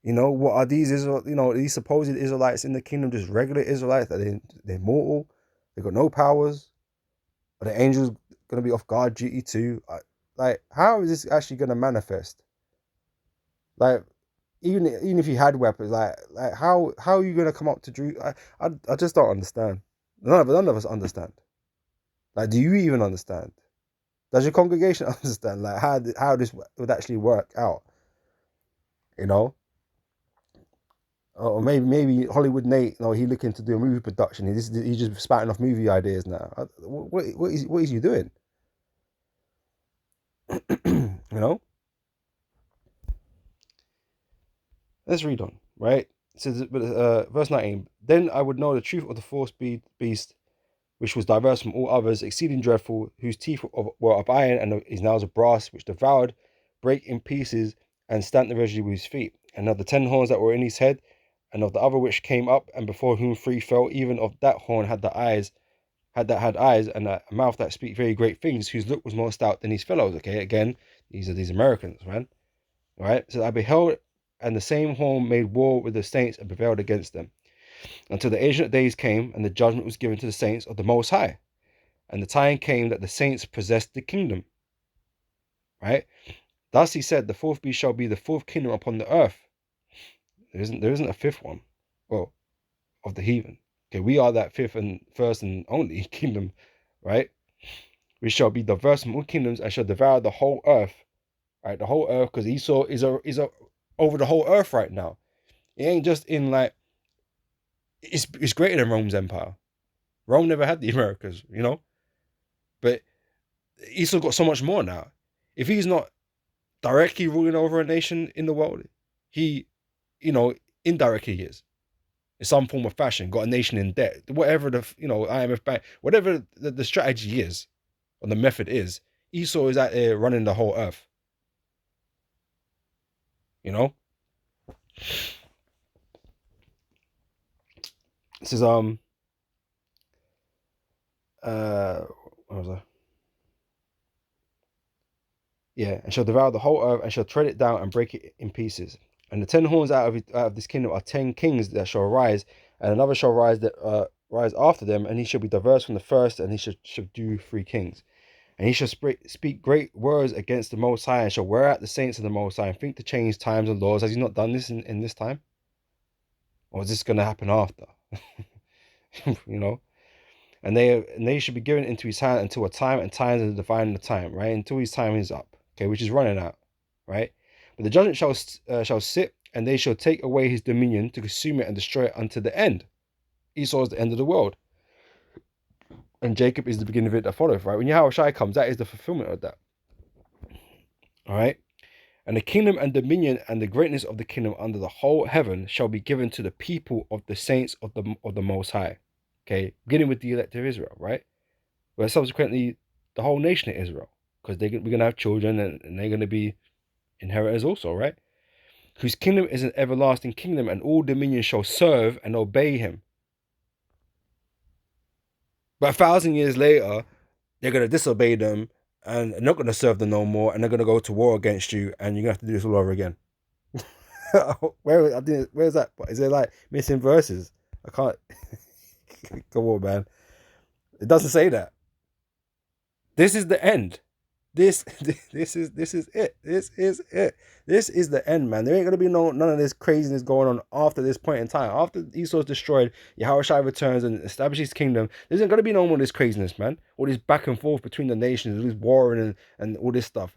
What are these these supposed Israelites in the kingdom? Just regular Israelites that they're mortal, they got no powers. Are the angels gonna be off guard duty too? Like, how is this actually gonna manifest? Like, even if you had weapons, like how are you gonna come up to Drew? I just don't understand. None of us understand. Like, do you even understand? Does your congregation understand like how this would actually work out? You know, or maybe Hollywood Nate, he looking to do a movie production. He's just spouting off movie ideas now. What is he doing? You know. Let's read on. Right. It says, verse 19. Then I would know the truth of the fourth beast, which was diverse from all others, exceeding dreadful, whose teeth were of iron and his nails of brass, which devoured, break in pieces, and stamped the residue with his feet. And of the 10 horns that were in his head, and of the other which came up, and before whom 3 fell, even of that horn had eyes, and a mouth that speak very great things, whose look was more stout than his fellows. Okay, again, these are these Americans, man. All right. So I beheld, and the same horn made war with the saints and prevailed against them, until the ancient days came, and the judgment was given to the saints of the Most High. And the time came that the saints possessed the kingdom. Right? Thus he said, the fourth beast shall be the fourth kingdom upon the earth. There isn't a fifth one. Well, of the heathen. Okay, we are that fifth and first and only kingdom, right? Which shall be diverse from all kingdoms and shall devour the whole earth. Right, the whole earth, because Esau is over the whole earth right now. It ain't just in like it's greater than Rome's empire. Rome never had the Americas, but Esau got so much more now. If he's not directly ruling over a nation in the world, he, indirectly is. In some form of fashion, got a nation in debt. Whatever the, IMF bank, whatever the strategy is, or the method is, Esau is out there running the whole earth. This is, what was I? Yeah, and shall devour the whole earth, and shall tread it down and break it in pieces. And the 10 horns out of this kingdom are 10 kings that shall rise, and another shall rise after them, and he shall be diverse from the first, and he shall do 3 kings. And he shall speak great words against the Most High, and shall wear out the saints of the Most High, and think to change times and laws. Has he not done this in this time? Or is this going to happen after? And they should be given into his hand until a time, and times are defined the time, right? Until his time is up, okay, which is running out, right? But the judgment shall sit, and they shall take away his dominion to consume it and destroy it unto the end. Esau is the end of the world, and Jacob is the beginning of it that followeth, right? When Yahushua comes, that is the fulfillment of that. All right. And the kingdom and dominion and the greatness of the kingdom under the whole heaven shall be given to the people of the saints of the Most High. Okay, beginning with the elect of Israel, right? But subsequently, the whole nation of Israel, because we're going to have children, and they're going to be inheritors also, right? Whose kingdom is an everlasting kingdom, and all dominion shall serve and obey him. But 1,000 years later, they're going to disobey them and not going to serve them no more, and they're going to go to war against you, and you're going to have to do this all over again. Where's that? Is there like missing verses? I can't. Come on, man. It doesn't say that. This is the end. This is it. This is it. This is the end, man. There ain't gonna be none of this craziness going on after this point in time. After Esau's destroyed, Yahushua returns and establishes his kingdom. There isn't gonna be no more of this craziness, man. All this back and forth between the nations, all this warring and all this stuff.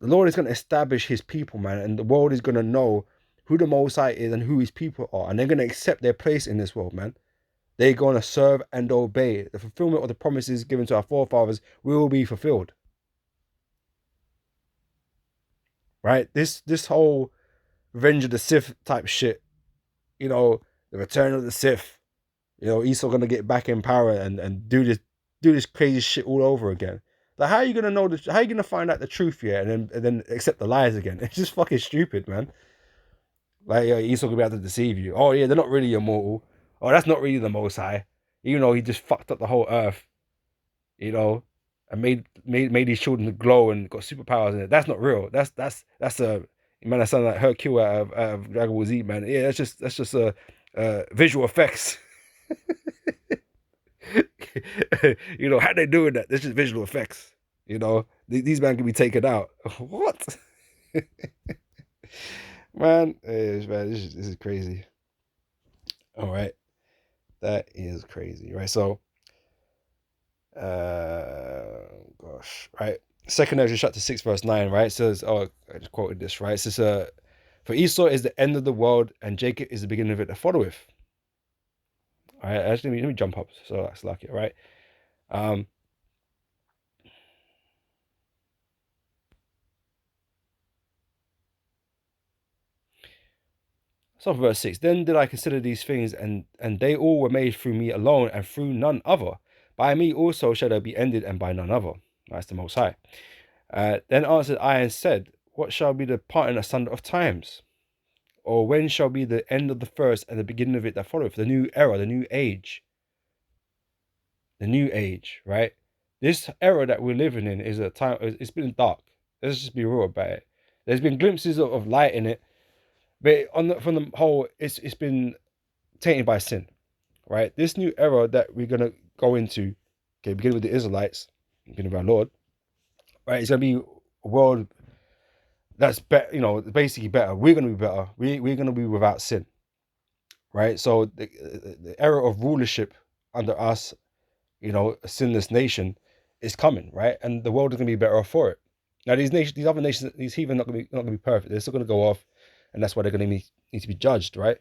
The Lord is gonna establish his people, man, and the world is gonna know who the Most High is and who his people are, and they're gonna accept their place in this world, man. They're gonna serve and obey. The fulfillment of the promises given to our forefathers will be fulfilled. Right? This whole Revenge of the Sith type shit, the return of the Sith, Esau gonna get back in power and do this crazy shit all over again. Like, how are you gonna know how are you gonna find out the truth here and then accept the lies again? It's just fucking stupid, man. Like, Esau gonna be able to deceive you. Oh yeah, they're not really immortal. Oh, that's not really the Most High. Even though he just fucked up the whole earth, and made these children glow and got superpowers in it. That's not real. That's a man. That sounds like Hercule out of Dragon Ball Z, man. Yeah, that's just visual effects. How they doing that? That's just visual effects. These men can be taken out. What? Man, this is crazy. All right, that is crazy, right? So Gosh, right. Second Ezra chapter 6 verse 9, right? It says, oh, I just quoted this, right? It says, for Esau is the end of the world, and Jacob is the beginning of it that followeth. All right, actually, let me jump up. So that's lucky, right? Um, so verse 6, then did I consider these things, and they all were made through me alone, and through none other. By me also shall they be ended, and by none other. That's the Most High. Then answered I and said, what shall be the parting asunder of times? Or when shall be the end of the first and the beginning of it that followeth? The new era, the new age. The new age, right? This era that we're living in is a time, it's been dark. Let's just be real about it. There's been glimpses of light in it, but from the whole, it's been tainted by sin, right? This new era that we're gonna go into, okay, beginning with the Israelites, beginning with our Lord, right? It's gonna be a world that's better, basically better. We're gonna be better. We're gonna be without sin, right? So the era of rulership under us, a sinless nation, is coming, right? And the world is gonna be better off for it. Now these other nations, these heathen, not gonna be perfect. They're still gonna go off, and that's why they're gonna need to be judged, right?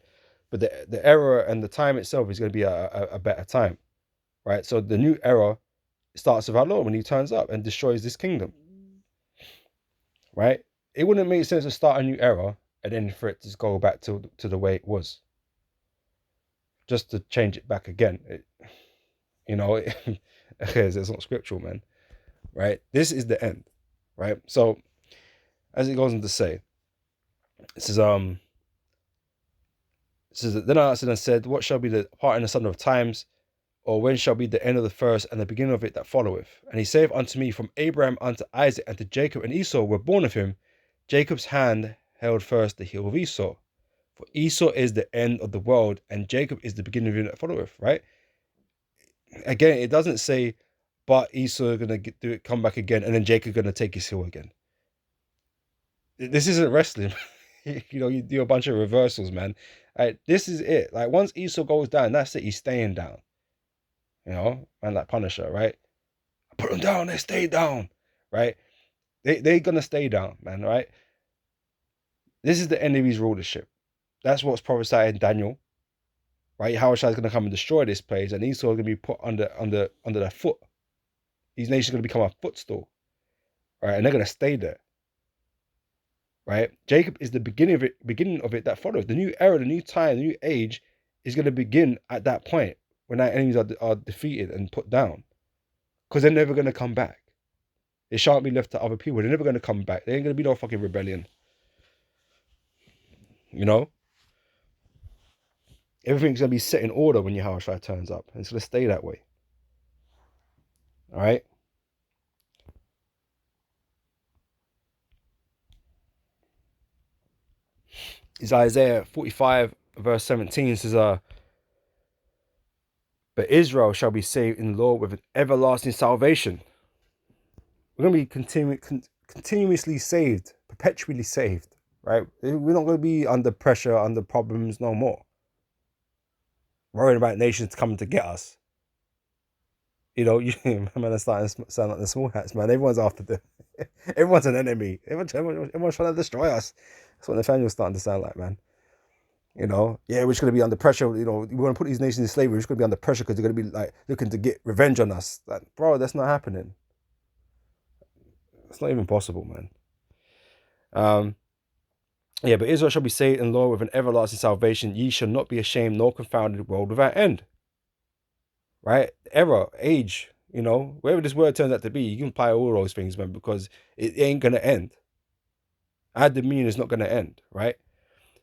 But the era and the time itself is gonna be a better time, right? So the new era starts with our Lord when He turns up and destroys this kingdom, right? It wouldn't make sense to start a new era and then for it to go back to the way it was, just to change it back again. It's not scriptural, man, right? This is the end, right? So as it goes on to say, it says, then I answered and said, what shall be the part and the sum of times, or when shall be the end of the first and the beginning of it that followeth? And he saith unto me, from Abraham unto Isaac and to Jacob and Esau were born of him. Jacob's hand held first the heel of Esau. For Esau is the end of the world, and Jacob is the beginning of it that followeth, right? Again, it doesn't say, but Esau is going to do it, come back again, and then Jacob going to take his heel again. This isn't wrestling. You do a bunch of reversals, man. This is it. Like, once Esau goes down, that's it. He's staying down. Man, like Punisher, right? Put them down, they stay down, right? They're going to stay down, man, right? This is the end of his rulership. That's what's prophesied in Daniel, right? Yahushua is going to come and destroy this place, and Esau is going to be put under their foot. These nations are going to become a footstool, right? And they're going to stay there, right? Jacob is the beginning of it that follows. The new era, the new time, the new age is going to begin at that point when our enemies are defeated and put down, because they're never going to come back. They shan't be left to other people. They're never going to come back. There ain't going to be no fucking rebellion. Everything's going to be set in order when Yahushua turns up. And it's going to stay that way. All right? It's Isaiah 45 verse 17 says, but Israel shall be saved in the Lord with an everlasting salvation. We're going to be continuously saved, perpetually saved, right? We're not going to be under pressure, under problems no more. Worrying about nations coming to get us. Man, are starting to sound like the small hats, man. Everyone's after everyone's an enemy. Everyone's trying to destroy us. That's what Nathaniel's starting to sound like, man. We're just going to be under pressure. We're going to put these nations in slavery. We're just going to be under pressure because they're going to be like looking to get revenge on us. Like, bro, that's not happening. It's not even possible, man. But Israel shall be saved in the Lord with an everlasting salvation. Ye shall not be ashamed nor confounded, world without end. Right? Era, age, wherever this word turns out to be, you can apply all those things, man, because it ain't going to end. Our dominion is not going to end, right?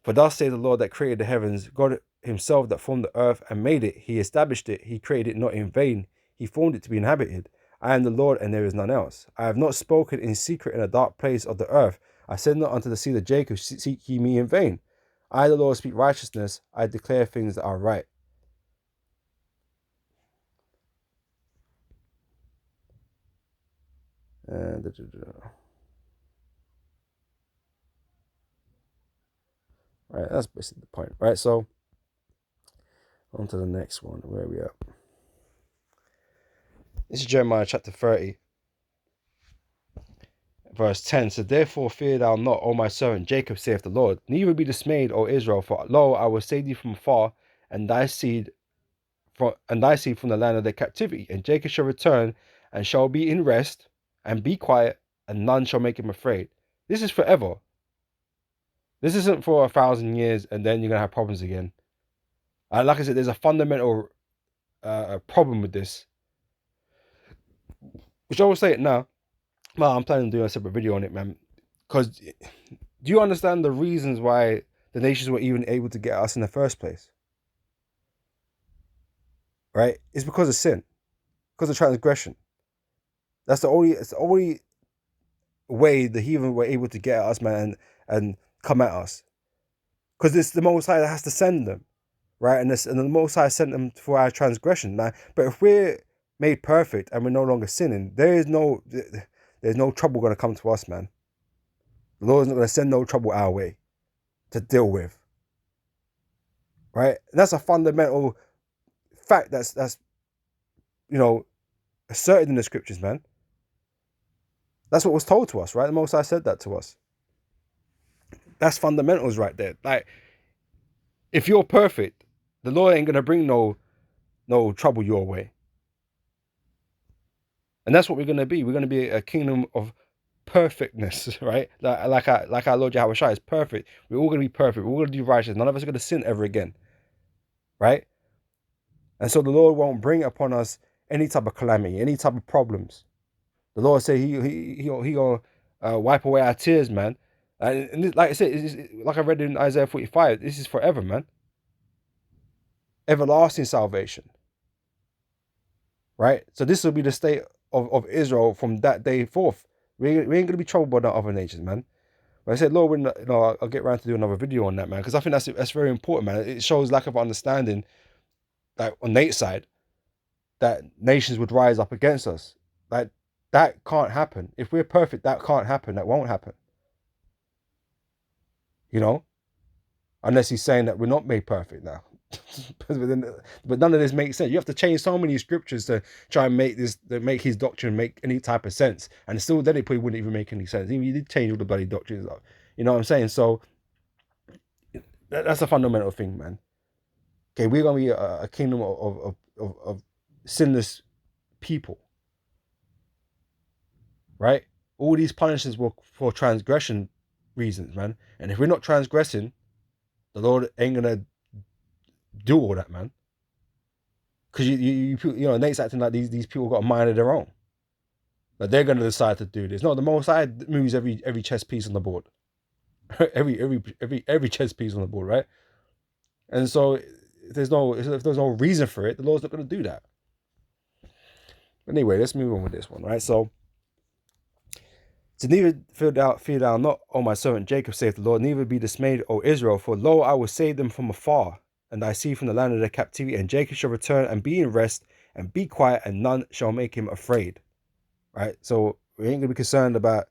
For thus saith the Lord that created the heavens, God himself that formed the earth and made it. He established it. He created it not in vain. He formed it to be inhabited. I am the Lord, and there is none else. I have not spoken in secret in a dark place of the earth. I said not unto the seed of Jacob, seek ye me in vain. I, the Lord, speak righteousness. I declare things that are right. Right, that's basically the point. Right, so on to the next one. Where are we at? This is Jeremiah chapter 30, verse 10. So therefore fear thou not, O my servant Jacob, saith the Lord. Neither be dismayed, O Israel, for lo, I will save thee from far, and thy seed from the land of their captivity. And Jacob shall return, and shall be in rest, and be quiet, and none shall make him afraid. This is forever. This isn't for 1,000 years, and then you're gonna have problems again. Like I said, there's a fundamental problem with this, which I will say it now. Well, I'm planning on doing a separate video on it, man. Because do you understand the reasons why the nations were even able to get us in the first place? Right? It's because of sin, because of transgression. It's the only way the heathen were able to get at us, man, and come at us. Because it's the Most High that has to send them, right? And the Most High sent them for our transgression, man. But if we're made perfect and we're no longer sinning, there's no trouble going to come to us, man. The Lord's not going to send no trouble our way to deal with, right? And that's a fundamental fact that's asserted in the scriptures, man. That's what was told to us, right? The Most High said that to us. That's fundamentals right there. Like, if you're perfect, the Lord ain't gonna bring no trouble your way. And that's what we're gonna be. We're gonna be a kingdom of perfectness, right? Like our Lord Yahweh Shai is perfect. We're all gonna be perfect. We're all gonna do righteous. None of us are gonna sin ever again, right? And so the Lord won't bring upon us any type of calamity, any type of problems. The Lord said he gonna wipe away our tears, man. And this, like I said, like I read in Isaiah 45, this is forever, man. Everlasting salvation, right? So this will be the state of Israel from that day forth. We ain't going to be troubled by the other nations, man. But I said, Lord, I'll get around to do another video on that, man, because I think that's very important, man. It shows lack of understanding, like on Nate's side, that nations would rise up against us. Like, that can't happen. If we're perfect, that can't happen. That won't happen. Unless he's saying that we're not made perfect now. But none of this makes sense. You have to change so many scriptures to try and make his doctrine make any type of sense. And still, then it probably wouldn't even make any sense. Even you did change all the bloody doctrines up. You know what I'm saying? So that's a fundamental thing, man. Okay, we're gonna be a kingdom of sinless people, right? All these punishments were for transgression reasons, man. And if we're not transgressing, the Lord ain't gonna do all that, man. Because Nate's acting like these people got a mind of their own. Like they're gonna decide to do this. No, the Most High moves every chess piece on the board. every chess piece on the board, right? And so if there's no reason for it, the Lord's not gonna do that. But anyway, let's move on with this one, right? So neither fear thou not, O my servant Jacob, saith the Lord, neither be dismayed, O Israel, for lo, I will save them from afar, and thy seed from the land of their captivity, and Jacob shall return and be in rest, and be quiet, and none shall make him afraid. Right? So we ain't gonna be concerned about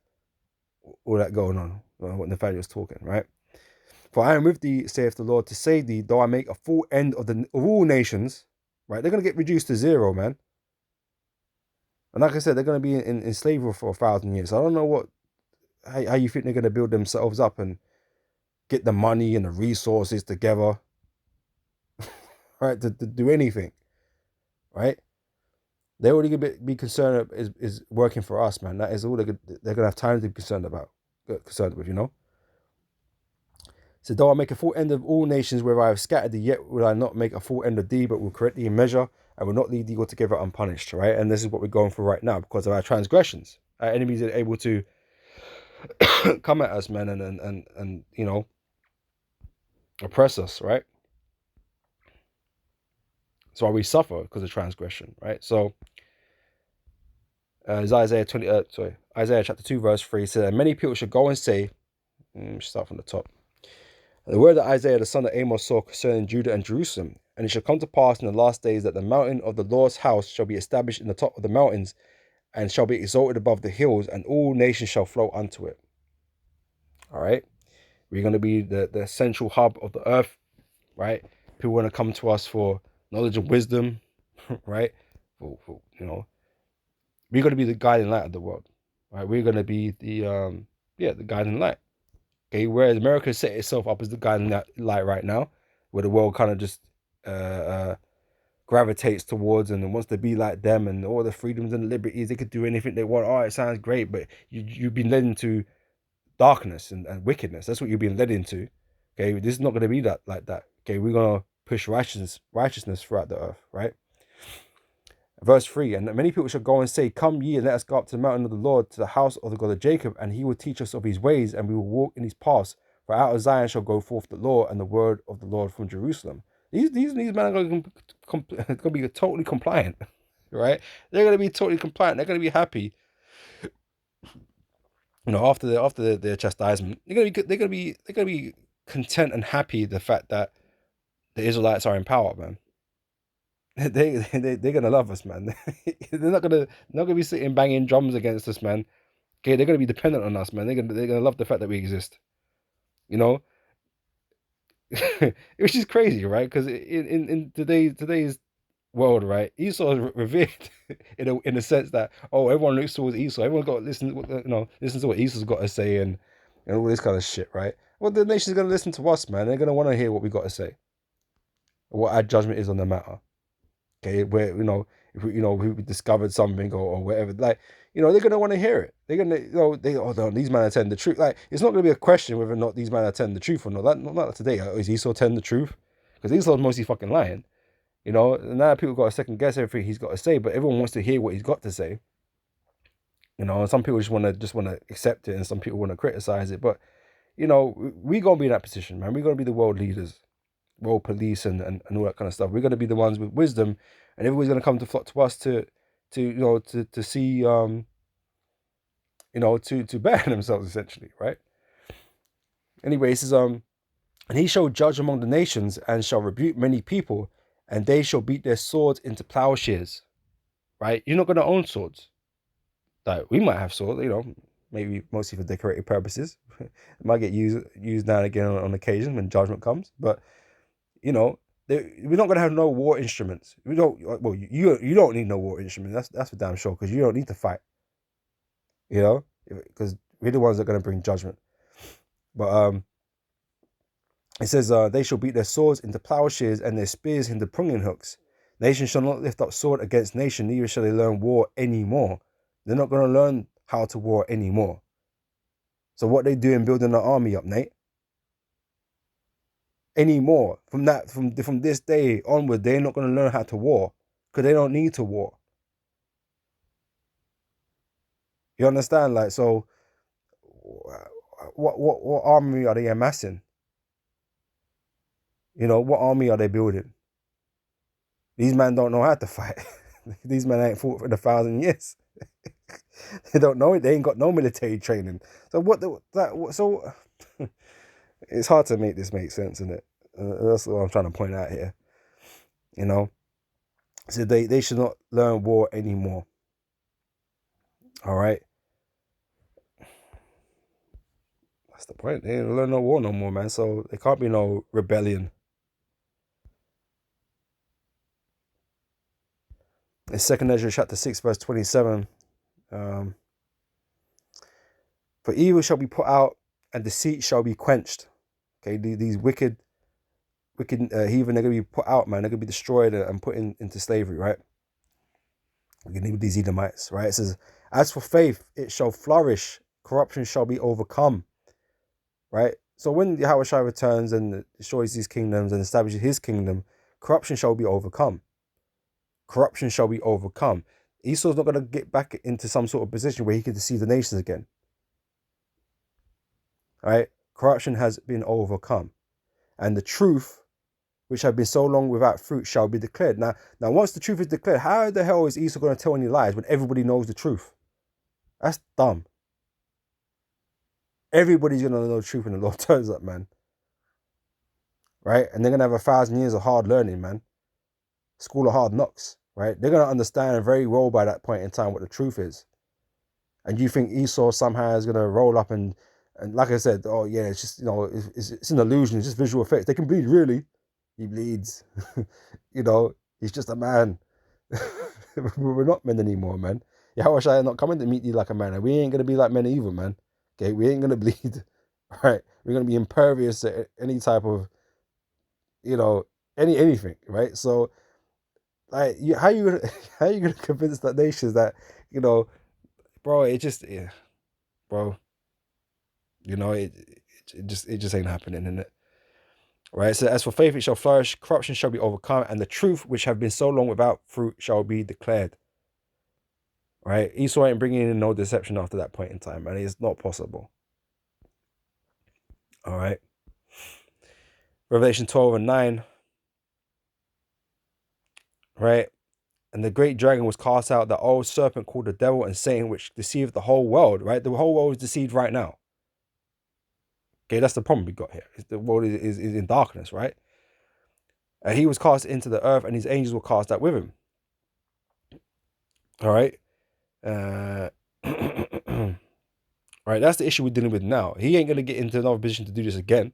all that going on, what Nathaniel was talking, right? For I am with thee, saith the Lord, to save thee, though I make a full end of all nations. Right? They're gonna get reduced to zero, man. And like I said, they're gonna be in slavery for 1,000 years. So I don't know how you think they're gonna build themselves up and get the money and the resources together, right, to do anything, right? They're already gonna be concerned is working for us, man. That is all they're gonna have time to be concerned with, So though I make a full end of all nations where I have scattered thee, yet will I not make a full end of thee, but will correct thee in measure, and will not leave thee altogether unpunished, right? And this is what we're going for right now because of our transgressions. Our enemies are able to come at us, man, and oppress us, right? That's why we suffer because of transgression, right? So Isaiah chapter 2, verse 3 says, and many people should go and say, start from the top. The word that Isaiah the son of Amos saw concerning Judah and Jerusalem, and it shall come to pass in the last days that the mountain of the Lord's house shall be established in the top of the mountains, and shall be exalted above the hills, and all nations shall flow unto it. All right, we're going to be the central hub of the earth, right? People want to come to us for knowledge and wisdom, right? For We're going to be the guiding light of the world, right? We're going to be the guiding light. Okay, whereas America set itself up as the guiding light right now, where the world kind of just uh, uh, gravitates towards and wants to be like them and all the freedoms and liberties. They could do anything they want. Oh, it sounds great, but you've been led into darkness and wickedness. That's what you've been led into. Okay, this is not going to be that like that. Okay, we're gonna push righteousness throughout the earth, right? Verse 3, and many people shall go and say, come ye and let us go up to the mountain of the Lord, to the house of the God of Jacob, and he will teach us of his ways, and we will walk in his paths. For out of Zion shall go forth the law and the word of the Lord from Jerusalem. These men are going to be totally compliant, right? They're going to be totally compliant. They're going to be happy. You know, after their chastisement, they're going to be content and happy the fact that the Israelites are in power, man. They're gonna love us, man. They're not gonna be sitting banging drums against us, man. Okay, they're gonna be dependent on us, man. They're gonna love the fact that we exist. You know, which is crazy, right? Because in today's world, right, Esau is revered in a sense that, oh, everyone looks towards Esau. Everyone's got to listen to what Esau's got to say and all this kind of shit, right? Well, the nation's gonna listen to us, man. They're gonna want to hear what we got to say, what our judgment is on the matter. Okay, where if we discovered something or whatever, like they're gonna want to hear it. They're gonna these men are telling the truth. Like it's not gonna be a question whether or not these men are telling the truth or not. Not today. Is Esau telling the truth? Because Esau's mostly fucking lying. And now people got to second guess everything he's got to say, but everyone wants to hear what he's got to say. And some people just want to accept it, and some people want to criticize it. But we gonna be in that position, man. We're gonna be the world leaders, world police, and all that kind of stuff. We're gonna be the ones with wisdom, and everybody's gonna come to flock to us to see to better themselves essentially, right? Anyway, it says and he shall judge among the nations and shall rebuke many people, and they shall beat their swords into plowshares. Right? You're not gonna own swords. Like we might have swords, maybe mostly for decorative purposes. It might get used now and again on occasion when judgment comes, but we're not gonna have no war instruments. We don't. Well, you don't need no war instruments. That's for damn sure, because you don't need to fight. Because we're the ones that are gonna bring judgment. But it says they shall beat their swords into plowshares and their spears into pruning hooks. Nation shall not lift up sword against nation, neither shall they learn war anymore. They're not gonna learn how to war anymore. So what they do in building an army up, Nate? Anymore from this day onward, they're not going to learn how to war because they don't need to war. You understand? Like, so what army are they amassing? What army are they building? These men don't know how to fight. These men ain't fought for 1,000 years. They don't know it. They ain't got no military training. So it's hard to make this make sense, isn't it? That's what I'm trying to point out here. So they should not learn war anymore. All right. That's the point. They ain't learn no war no more, man. So there can't be no rebellion. In 2nd Ezra chapter 6, verse 27, for evil shall be put out and deceit shall be quenched. Okay, these wicked heathen, they're going to be put out, man. They're going to be destroyed and put into slavery, right? We're going to need these Edomites, right? It says, as for faith, it shall flourish. Corruption shall be overcome, right? So when Yahushua returns and destroys these kingdoms and establishes his kingdom, corruption shall be overcome. Corruption shall be overcome. Esau's not going to get back into some sort of position where he can deceive the nations again. All right? Corruption has been overcome. And the truth, which had been so long without fruit, shall be declared. Now, once the truth is declared, how the hell is Esau going to tell any lies when everybody knows the truth? That's dumb. Everybody's going to know the truth when the Lord turns up, man. Right? And they're going to have 1,000 years of hard learning, man. School of hard knocks, right? They're going to understand very well by that point in time what the truth is. And you think Esau somehow is going to roll up and like I said, oh yeah, it's just, it's an illusion. It's just visual effects. They can bleed, really. He bleeds. He's just a man. We're not men anymore, man. Yahweh Shai not coming to meet you like a man. And we ain't gonna be like men either, man. Okay, we ain't gonna bleed. Right? We're gonna be impervious to any type of, you know, anything, right? So, like, how you how you gonna convince the nations that, you know, bro? It just, yeah, bro. You know, it just ain't happening, innit? Right. So as for faith, it shall flourish. Corruption shall be overcome, and the truth, which have been so long without fruit, shall be declared. Right. Esau ain't bringing in no deception after that point in time, and it's not possible. All right. Revelation 12:9. Right. And the great dragon was cast out, the old serpent called the devil and Satan, which deceived the whole world. Right. The whole world is deceived right now. Okay, that's the problem we got here. The world is in darkness, right? And he was cast into the earth, and his angels were cast out with him. All right. Right, that's the issue we're dealing with now. He ain't gonna get into another position to do this again.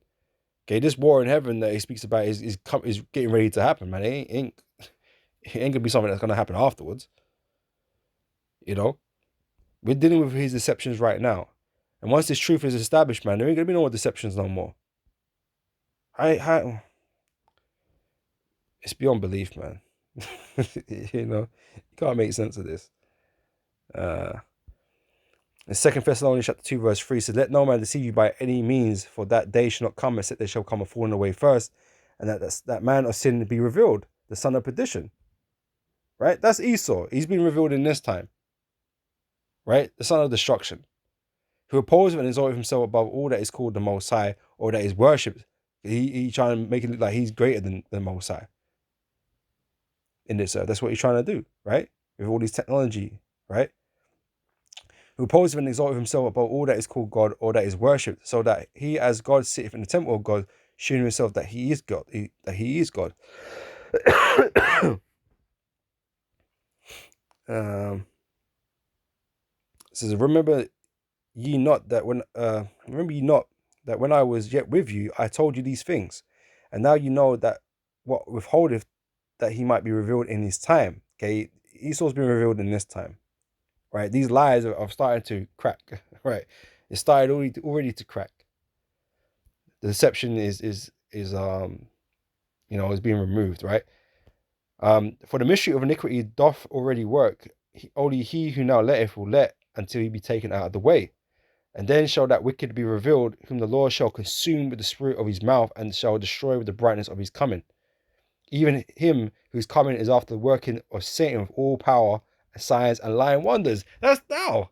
Okay, this war in heaven that he speaks about is getting ready to happen, man. It ain't gonna be something that's gonna happen afterwards. You know, we're dealing with his deceptions right now, and once this truth is established, man, there ain't gonna be no more deceptions no more. It's beyond belief, man. You know, you can't make sense of this. In 2 Thessalonians chapter 2, verse 3 says, let no man deceive you by any means, for that day shall not come except there shall come a falling away first, and that man of sin be revealed, the son of perdition. Right? That's Esau. He's been revealed in this time. Right? The son of destruction, who opposes and exalts himself above all that is called the Most High, or that is worshipped. He trying to make it look like he's greater than the Most High in this earth. That's what he's trying to do, right? With all this technology, right? Who opposes and exalts himself above all that is called God, or that is worshipped, so that he as God sitteth in the temple of God, showing himself that he is God, that he is God. It says, remember ye not that when I was yet with you, I told you these things, and now you know that what withholdeth that he might be revealed in his time. Okay, Esau's been revealed in this time, right? These lies are starting to crack, right? It started already to crack. The deception is being removed, right? For the mystery of iniquity doth already work. Only he who now letteth will let until he be taken out of the way. And then shall that wicked be revealed, whom the Lord shall consume with the spirit of his mouth, and shall destroy with the brightness of his coming. Even him whose coming is after the working of Satan with all power and signs and lying wonders. That's now.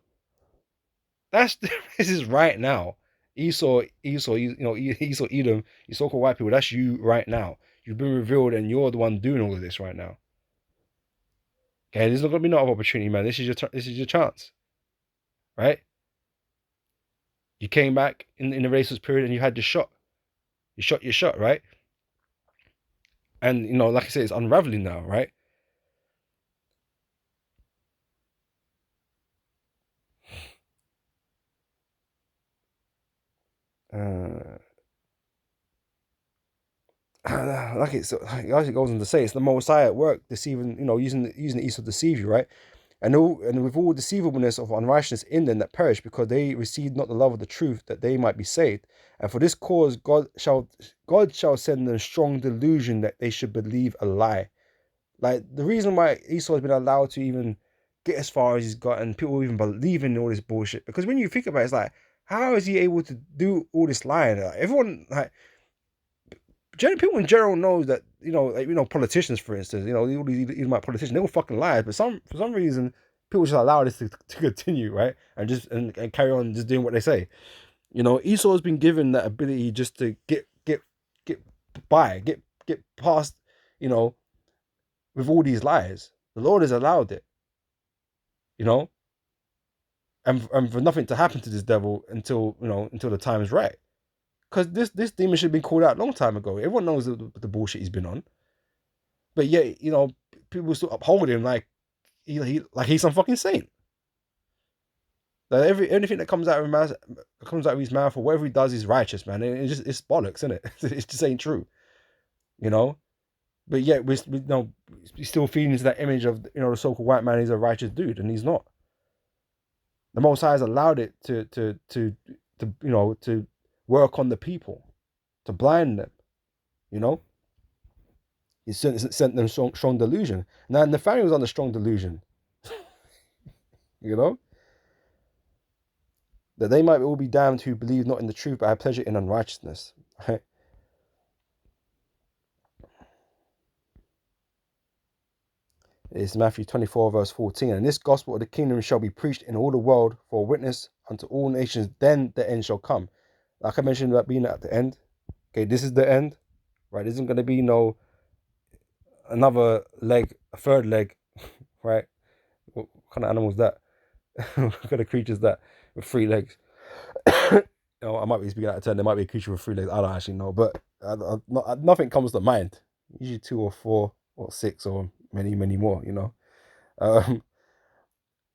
This is right now. Esau, Esau, Edom, you so-called white people, that's you right now. You've been revealed and you're the one doing all of this right now. Okay, there's not gonna be no other opportunity, man. This is your chance. Right? You came back in the racist period and you had your shot. You shot your shot, right? And like I said, it's unraveling now, right? Like it actually goes on to say, it's the Most High at work deceiving, using the East to deceive you, right? And with all deceivableness of unrighteousness in them that perish, because they received not the love of the truth, that they might be saved. And for this cause God shall send them strong delusion that they should believe a lie. Like, the reason why Esau has been allowed to even get as far as he's got, and people even believe in all this bullshit, because when you think about it, it's like, how is he able to do all this lying? Like, everyone, like, people in general know that, politicians, for instance, all these Edomite politicians, they all fucking lie, but for some reason people just allow this to continue, right? And just and carry on just doing what they say. Esau has been given that ability just to get by, get past, with all these lies. The Lord has allowed it, and for nothing to happen to this devil until the time is right. Because this demon should have been called out a long time ago. Everyone knows the bullshit he's been on. But yet, people still uphold him like he's some fucking saint. Like anything that comes out of his mouth, or whatever he does is righteous, man. It's bollocks, isn't it? It just ain't true. But yet we still feed into that image of the so-called white man is a righteous dude, and he's not. The Most High has allowed it to to work on the people, to blind them. He sent them strong delusion. Now Nathaniel was under strong delusion. That they might all be damned who believe not in the truth but have pleasure in unrighteousness. Right? It's Matthew 24 verse 14. And this gospel of the kingdom shall be preached in all the world for a witness unto all nations, then the end shall come. Like I mentioned about being at the end. Okay, this is the end. Right? There isn't going to be no another leg, a third leg. Right? What kind of animal is that? What kind of creature is that with 3 legs? I might be speaking out of turn. There might be a creature with 3 legs. I don't actually know, but nothing comes to mind. Usually 2 or 4 or 6 or many more. But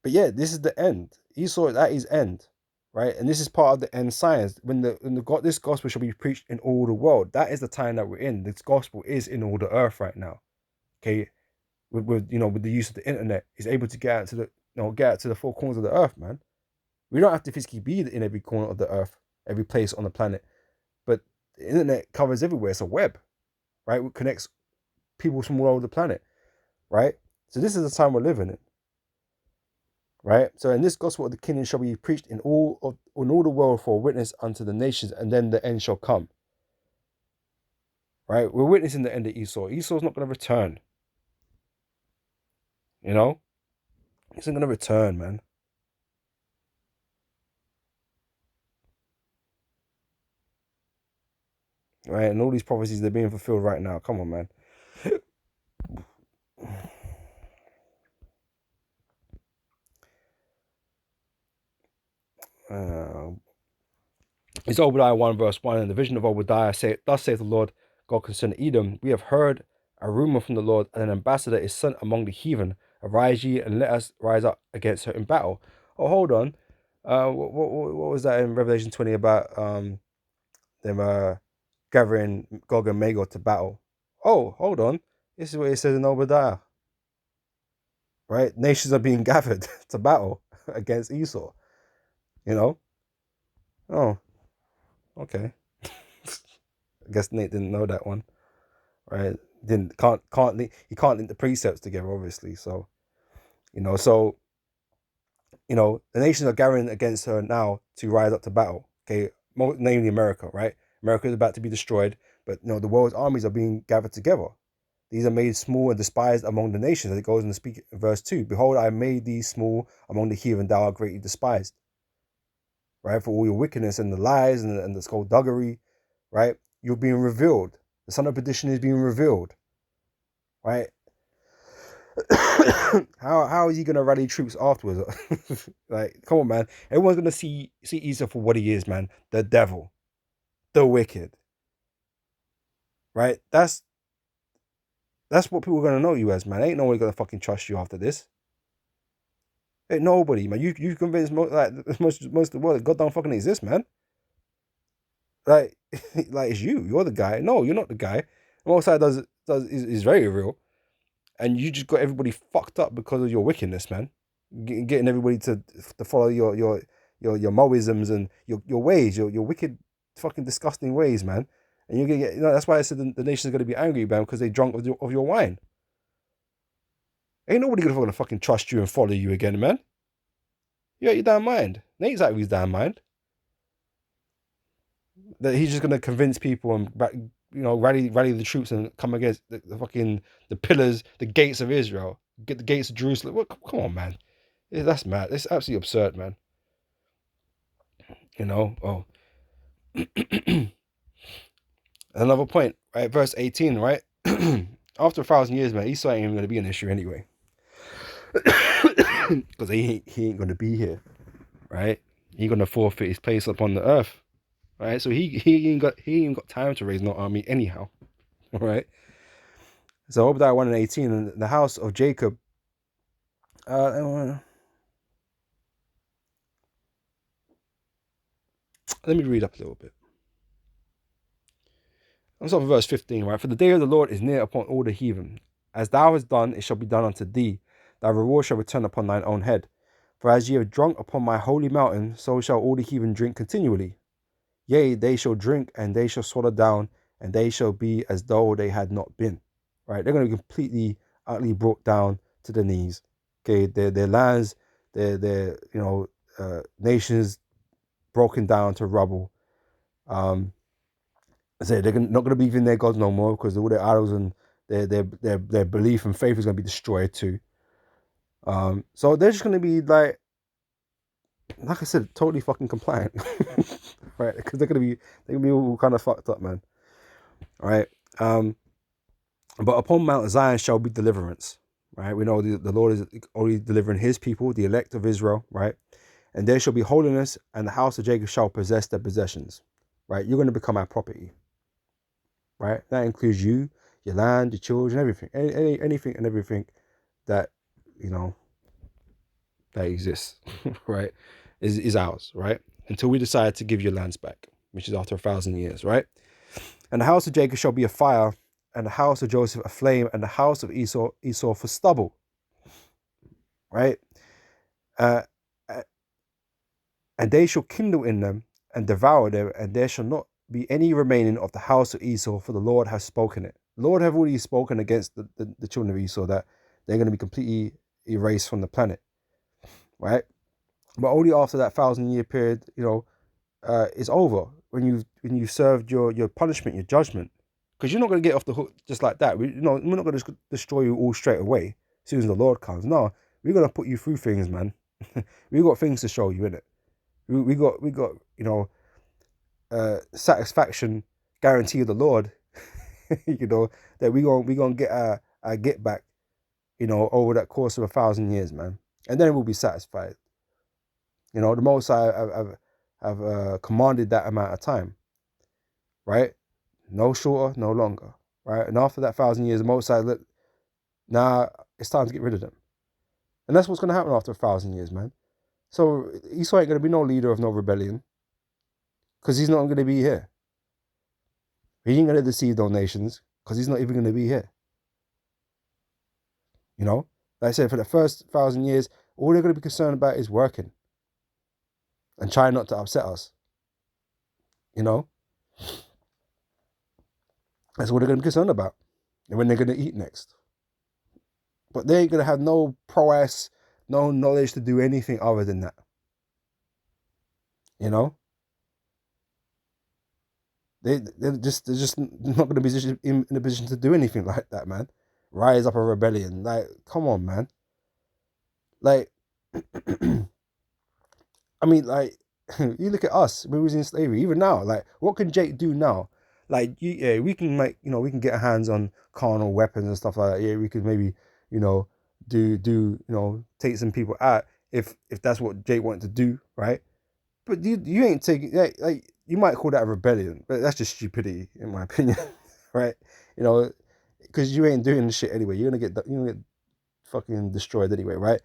yeah, this is the end. Esau is at his end, right? And this is part of the end signs. When this gospel shall be preached in all the world. That is the time that we're in. This gospel is in all the earth right now. Okay, with the use of the internet, is able to get out to the 4 corners of the earth, man. We don't have to physically be in every corner of the earth, every place on the planet, but the internet covers everywhere. It's a web, right? It connects people from all over the planet, right? So this is the time we're living in, right? So in this gospel of the kingdom shall be preached in all the world for a witness unto the nations, and then the end shall come, right? We're witnessing the end of Esau. Esau's not going to return, He's not going to return, man. Right? And all these prophecies, they're being fulfilled right now. Come on, man. It's Obadiah 1 verse 1. In the vision of Obadiah, thus saith the Lord God concerning Edom, we have heard a rumor from the Lord, and an ambassador is sent among the heathen. Arise ye, and let us rise up against her in battle. Oh, hold on. What was that in Revelation 20 about them gathering Gog and Magog to battle? Oh, hold on. This is what it says in Obadiah. Right? Nations are being gathered to battle against Esau. Oh, okay. I guess Nate didn't know that one, right? Can't link the precepts together, obviously. So, the nations are gathering against her now to rise up to battle. Okay, namely America, right? America is about to be destroyed, but the world's armies are being gathered together. These are made small and despised among the nations. As it goes in verse 2. Behold, I made these small among the heathen, thou art greatly despised. Right? For all your wickedness and the lies and the skullduggery, right? You're being revealed. The son of perdition is being revealed. Right? How is he gonna rally troops afterwards? Like, come on, man. Everyone's gonna see Esau for what he is, man. The devil. The wicked. Right? That's what people are gonna know you as, man. Ain't nobody gonna fucking trust you after this. Ain't nobody, man. You convinced most of the world that God don't fucking exist, man. Like, it's you. You're the guy. No, you're not the guy. The Most High is very real, and you just got everybody fucked up because of your wickedness, man. Getting everybody to follow your Moisms and your ways, your wicked, fucking disgusting ways, man. And you're gonna get, that's why I said the nation's gonna be angry, man, because they drunk of your wine. Ain't nobody gonna fucking trust you and follow you again, man. You out your damn mind. Nate's out of his damn mind. That he's just gonna convince people and rally the troops and come against the fucking the pillars, the gates of Israel, get the gates of Jerusalem. What? Come on, man. That's mad. It's absolutely absurd, man. Oh. Another point, right? Verse 18, right? After 1,000 years, man, Esau ain't even gonna be an issue anyway. Because he ain't gonna be here, right? He ain't gonna forfeit his place upon the earth. Right, so he ain't got time to raise no army anyhow. All right. So Obadiah 1 and 18, in the house of Jacob. Let me read up a little bit. I'm starting with verse 15, right? For the day of the Lord is near upon all the heathen. As thou hast done, it shall be done unto thee. Thy reward shall return upon thine own head. For as ye have drunk upon my holy mountain, so shall all the heathen drink continually. Yea, they shall drink, and they shall swallow down, and they shall be as though they had not been. Right? They're going to be completely, utterly brought down to the knees. Okay, their lands, their nations broken down to rubble. They're not going to believe in their gods no more, because all their idols and their belief and faith is going to be destroyed too. So they're just going to be like I said, totally fucking compliant, right? Because they're gonna be all kind of fucked up, man. All right. But upon Mount Zion shall be deliverance, right? We know the Lord is only delivering His people, the elect of Israel, right? And there shall be holiness, and the house of Jacob shall possess their possessions, right? You're going to become our property, right? That includes you, your land, your children, everything, anything and everything that that exists, right? Is ours, right? Until we decide to give your lands back, which is after 1,000 years, right? And the house of Jacob shall be a fire, and the house of Joseph a flame, and the house of Esau for stubble, right? And they shall kindle in them and devour them, and there shall not be any remaining of the house of Esau, for the Lord has spoken it. The Lord have already spoken against the children of Esau that they're going to be completely erased from the planet, right? But only after that 1,000-year period, is over, when you've served your punishment, your judgment, because you're not going to get off the hook just like that. We're not going to destroy you all straight away as soon as the Lord comes. No, we're going to put you through things, man. We got things to show you, innit? We got satisfaction guarantee of the Lord, that we gonna get our get back, over that course of 1,000 years, man, and then we'll be satisfied. The Most High have commanded that amount of time, right? No shorter, no longer, right? And after that 1,000 years, the Most High now it's time to get rid of them, and that's what's gonna happen after 1,000 years, man. So Esau ain't gonna be no leader of no rebellion, because he's not gonna be here. He ain't gonna deceive those nations, because he's not even gonna be here. Like I said, for the first 1,000 years, all they're gonna be concerned about is working and trying not to upset us. That's what they're going to be concerned about. And when they're going to eat next. But they ain't going to have no prowess, no knowledge to do anything other than that. They're just not going to be in a position to do anything like that, man. Rise up a rebellion. Like, come on, man. Like, I mean, like, you look at us when we was in slavery. Even now, like, what can Jake do now? Like, we can we can get our hands on carnal weapons and stuff like that. Yeah, we could maybe, take some people out if that's what Jake wanted to do, right? But you ain't taking, like, you might call that a rebellion, but that's just stupidity in my opinion, right? Because you ain't doing the shit anyway. You're gonna get fucking destroyed anyway, right?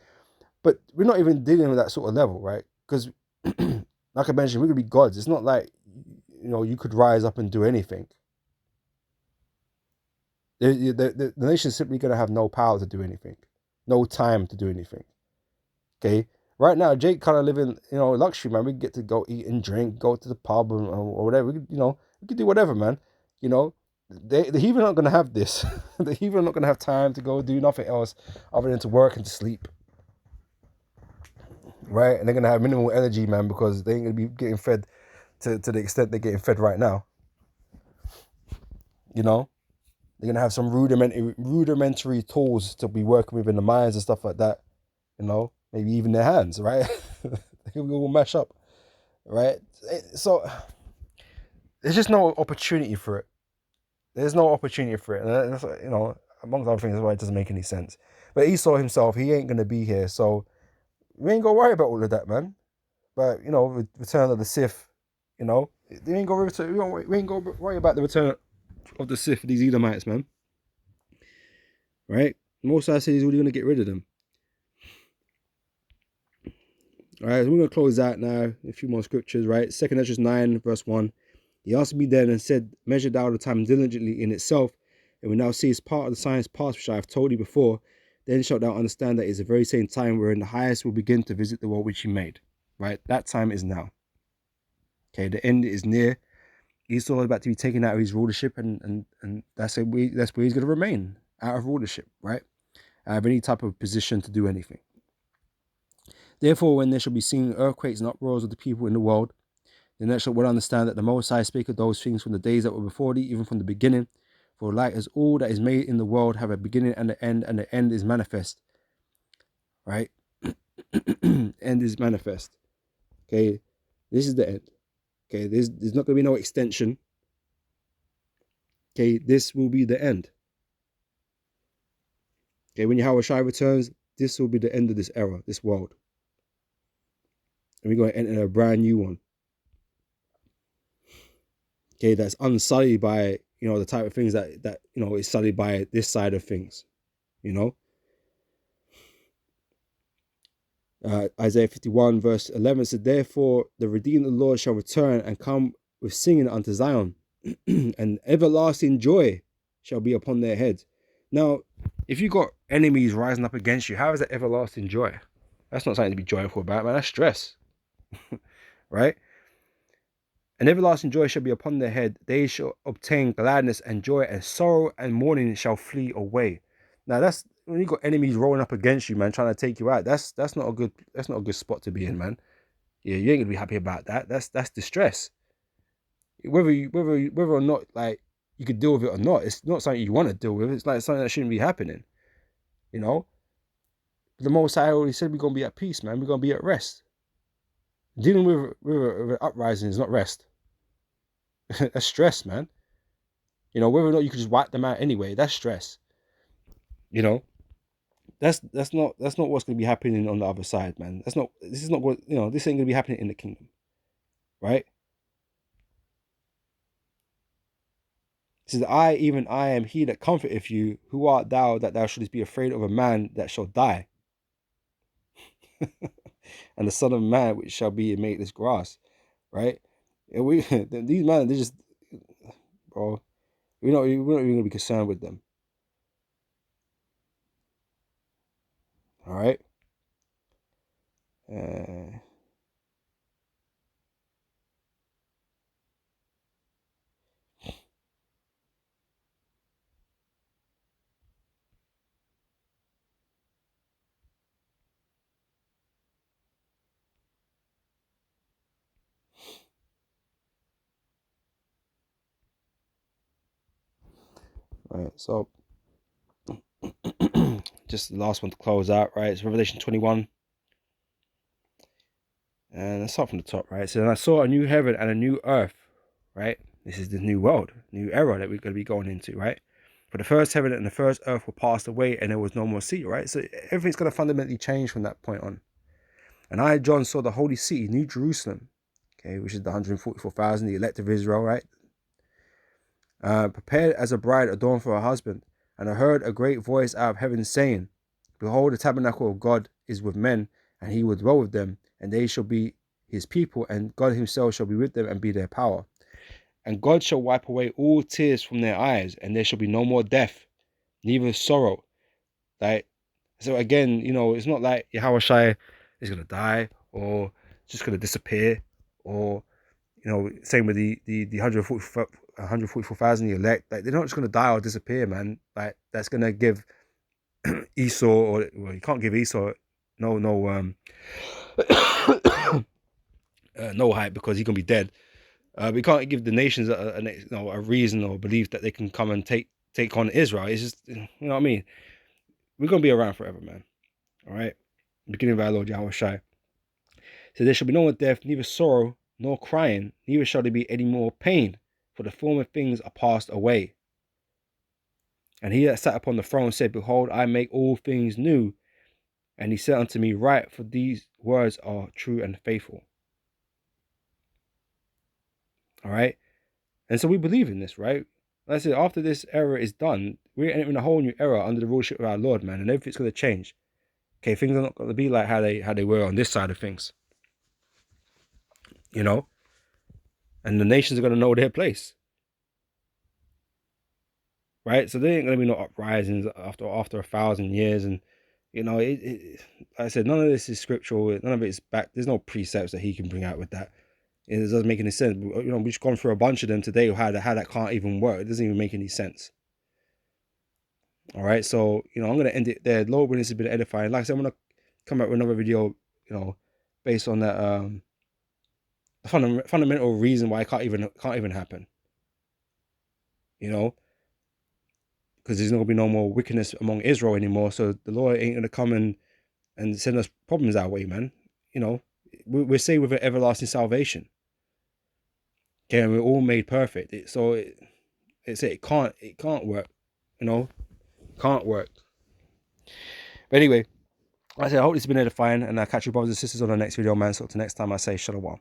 But we're not even dealing with that sort of level, right? Because like I mentioned, we're gonna be gods. It's not like you could rise up and do anything. The nation's simply gonna have no power to do anything, no time to do anything. Okay, right now Jake kind of living luxury, man. We get to go eat and drink, go to the pub or whatever. We could do whatever, man. The heathen are not gonna have this. The heathen are not gonna have time to go do nothing else other than to work and to sleep. Right, and they're gonna have minimal energy, man, because they ain't gonna be getting fed to the extent they're getting fed right now. They're gonna have some rudimentary tools to be working with in the mines and stuff like that. Maybe even their hands, right? They will mash up, right? So there's just no opportunity for it. There's no opportunity for it, and that's, amongst other things, that's why it doesn't make any sense. But Esau himself, he ain't gonna be here, so we ain't gonna worry about all of that, man. But return of the Sith, we ain't gonna worry about the return of the Sith, these Edomites, man. Right? Most I say is really gonna get rid of them. All right, so we're gonna close out now. A few more scriptures, right? 2 Esdras 9, verse 1. He answered me then and said, measure thou the time diligently in itself, and we now see as part of the signs past which I have told you before, Then shalt thou understand that it is the very same time wherein the highest will begin to visit the world which he made. Right? That time is now. Okay, the end is near. Esau is about to be taken out of his rulership, and that's where he's going to remain, out of rulership, right? Out of any type of position to do anything. Therefore, when there shall be seen earthquakes and uproars of the people in the world, then thou shalt well understand that the Most High spake of those things from the days that were before thee, even from the beginning. For like as all that is made in the world have a beginning and the end is manifest. Right? End is manifest. Okay, this is the end. Okay, there's not going to be no extension. Okay, this will be the end. Okay, when Yahweh Shai returns, this will be the end of this era, this world. And we're going to enter a brand new one. Okay, that's unsullied by, the type of things that is sullied by this side of things. Isaiah 51 verse 11 said, therefore the redeemed of the Lord shall return and come with singing unto Zion, and everlasting joy shall be upon their heads. Now, if you got enemies rising up against you, how is that everlasting joy? That's not something to be joyful about, man. That's stress. Right? And everlasting joy shall be upon their head. They shall obtain gladness and joy, and sorrow and mourning shall flee away. Now that's when you got enemies rolling up against you, man, trying to take you out. That's not a good spot to be in, man. Yeah, you ain't gonna be happy about that. That's distress. Whether or not like you could deal with it or not, it's not something you want to deal with. It's like something that shouldn't be happening. The Most High already said we're gonna be at peace, man. We're gonna be at rest. Dealing with an uprising is not rest. That's stress, man. Whether or not you could just wipe them out anyway, that's stress. That's not what's going to be happening on the other side, man. This is not what, this ain't going to be happening in the kingdom, right? It says, I, even I, am he that comforteth you. Who art thou that thou shouldest be afraid of a man that shall die? And the son of man which shall be in mateless grass, right? And these men, they just, bro, we're not even going to be concerned with them. All right. Right, so just the last one to close out, right? It's Revelation 21. And let's start from the top, right? So then I saw a new heaven and a new earth, right? This is the new world, new era that we're going to be going into, right? For the first heaven and the first earth were passed away, and there was no more sea, right? So everything's going to fundamentally change from that point on. And I, John, saw the holy city, New Jerusalem, okay, which is the 144,000, the elect of Israel, right? Prepared as a bride adorned for her husband. And I heard a great voice out of heaven saying, behold, the tabernacle of God is with men, and he will dwell with them, and they shall be his people, and God himself shall be with them and be their power. And God shall wipe away all tears from their eyes, and there shall be no more death, neither sorrow. Like, so again, it's not like Yahweh Shai is going to die, or just going to disappear, or, same with the 144,000 the elect. Like, they're not just going to die or disappear, man. Like, that's going to give Esau, or, well, you can't give Esau no no hype because he's going to be dead. We can't give the nations a reason or belief that they can come and take on Israel. It's just, you know what I mean? We're going to be around forever, man. All right? Beginning of our Lord Yahweh Shai. So there shall be no more death, neither sorrow, nor crying, neither shall there be any more pain, for the former things are passed away. And he that sat upon the throne said, behold, I make all things new. And he said unto me, write, for these words are true and faithful. All right? And so we believe in this, right? Like I said, after this era is done, we're entering a whole new era under the rulership of our Lord, man, and everything's going to change. Okay, things are not going to be like how they were on this side of things. And the nations are going to know their place. right? So there ain't gonna be no uprisings after 1,000 years, and like I said, none of this is scriptural. None of it is back. There's no precepts that he can bring out with that. It doesn't make any sense. We've just gone through a bunch of them today. How that can't even work. It doesn't even make any sense. All right, so I'm gonna end it there. Lord, this has been edifying. Like I said, I'm gonna come out with another video, based on that fundamental reason why it can't even happen. Because there's not gonna be no more wickedness among Israel anymore. So the Lord ain't gonna come and send us problems our way, man. We're saved with an everlasting salvation. Okay, and we're all made perfect. It can't work. Can't work. But anyway, like I said, I hope this has been edifying, and I'll catch you brothers and sisters on the next video, man. So till next time, I say shalom.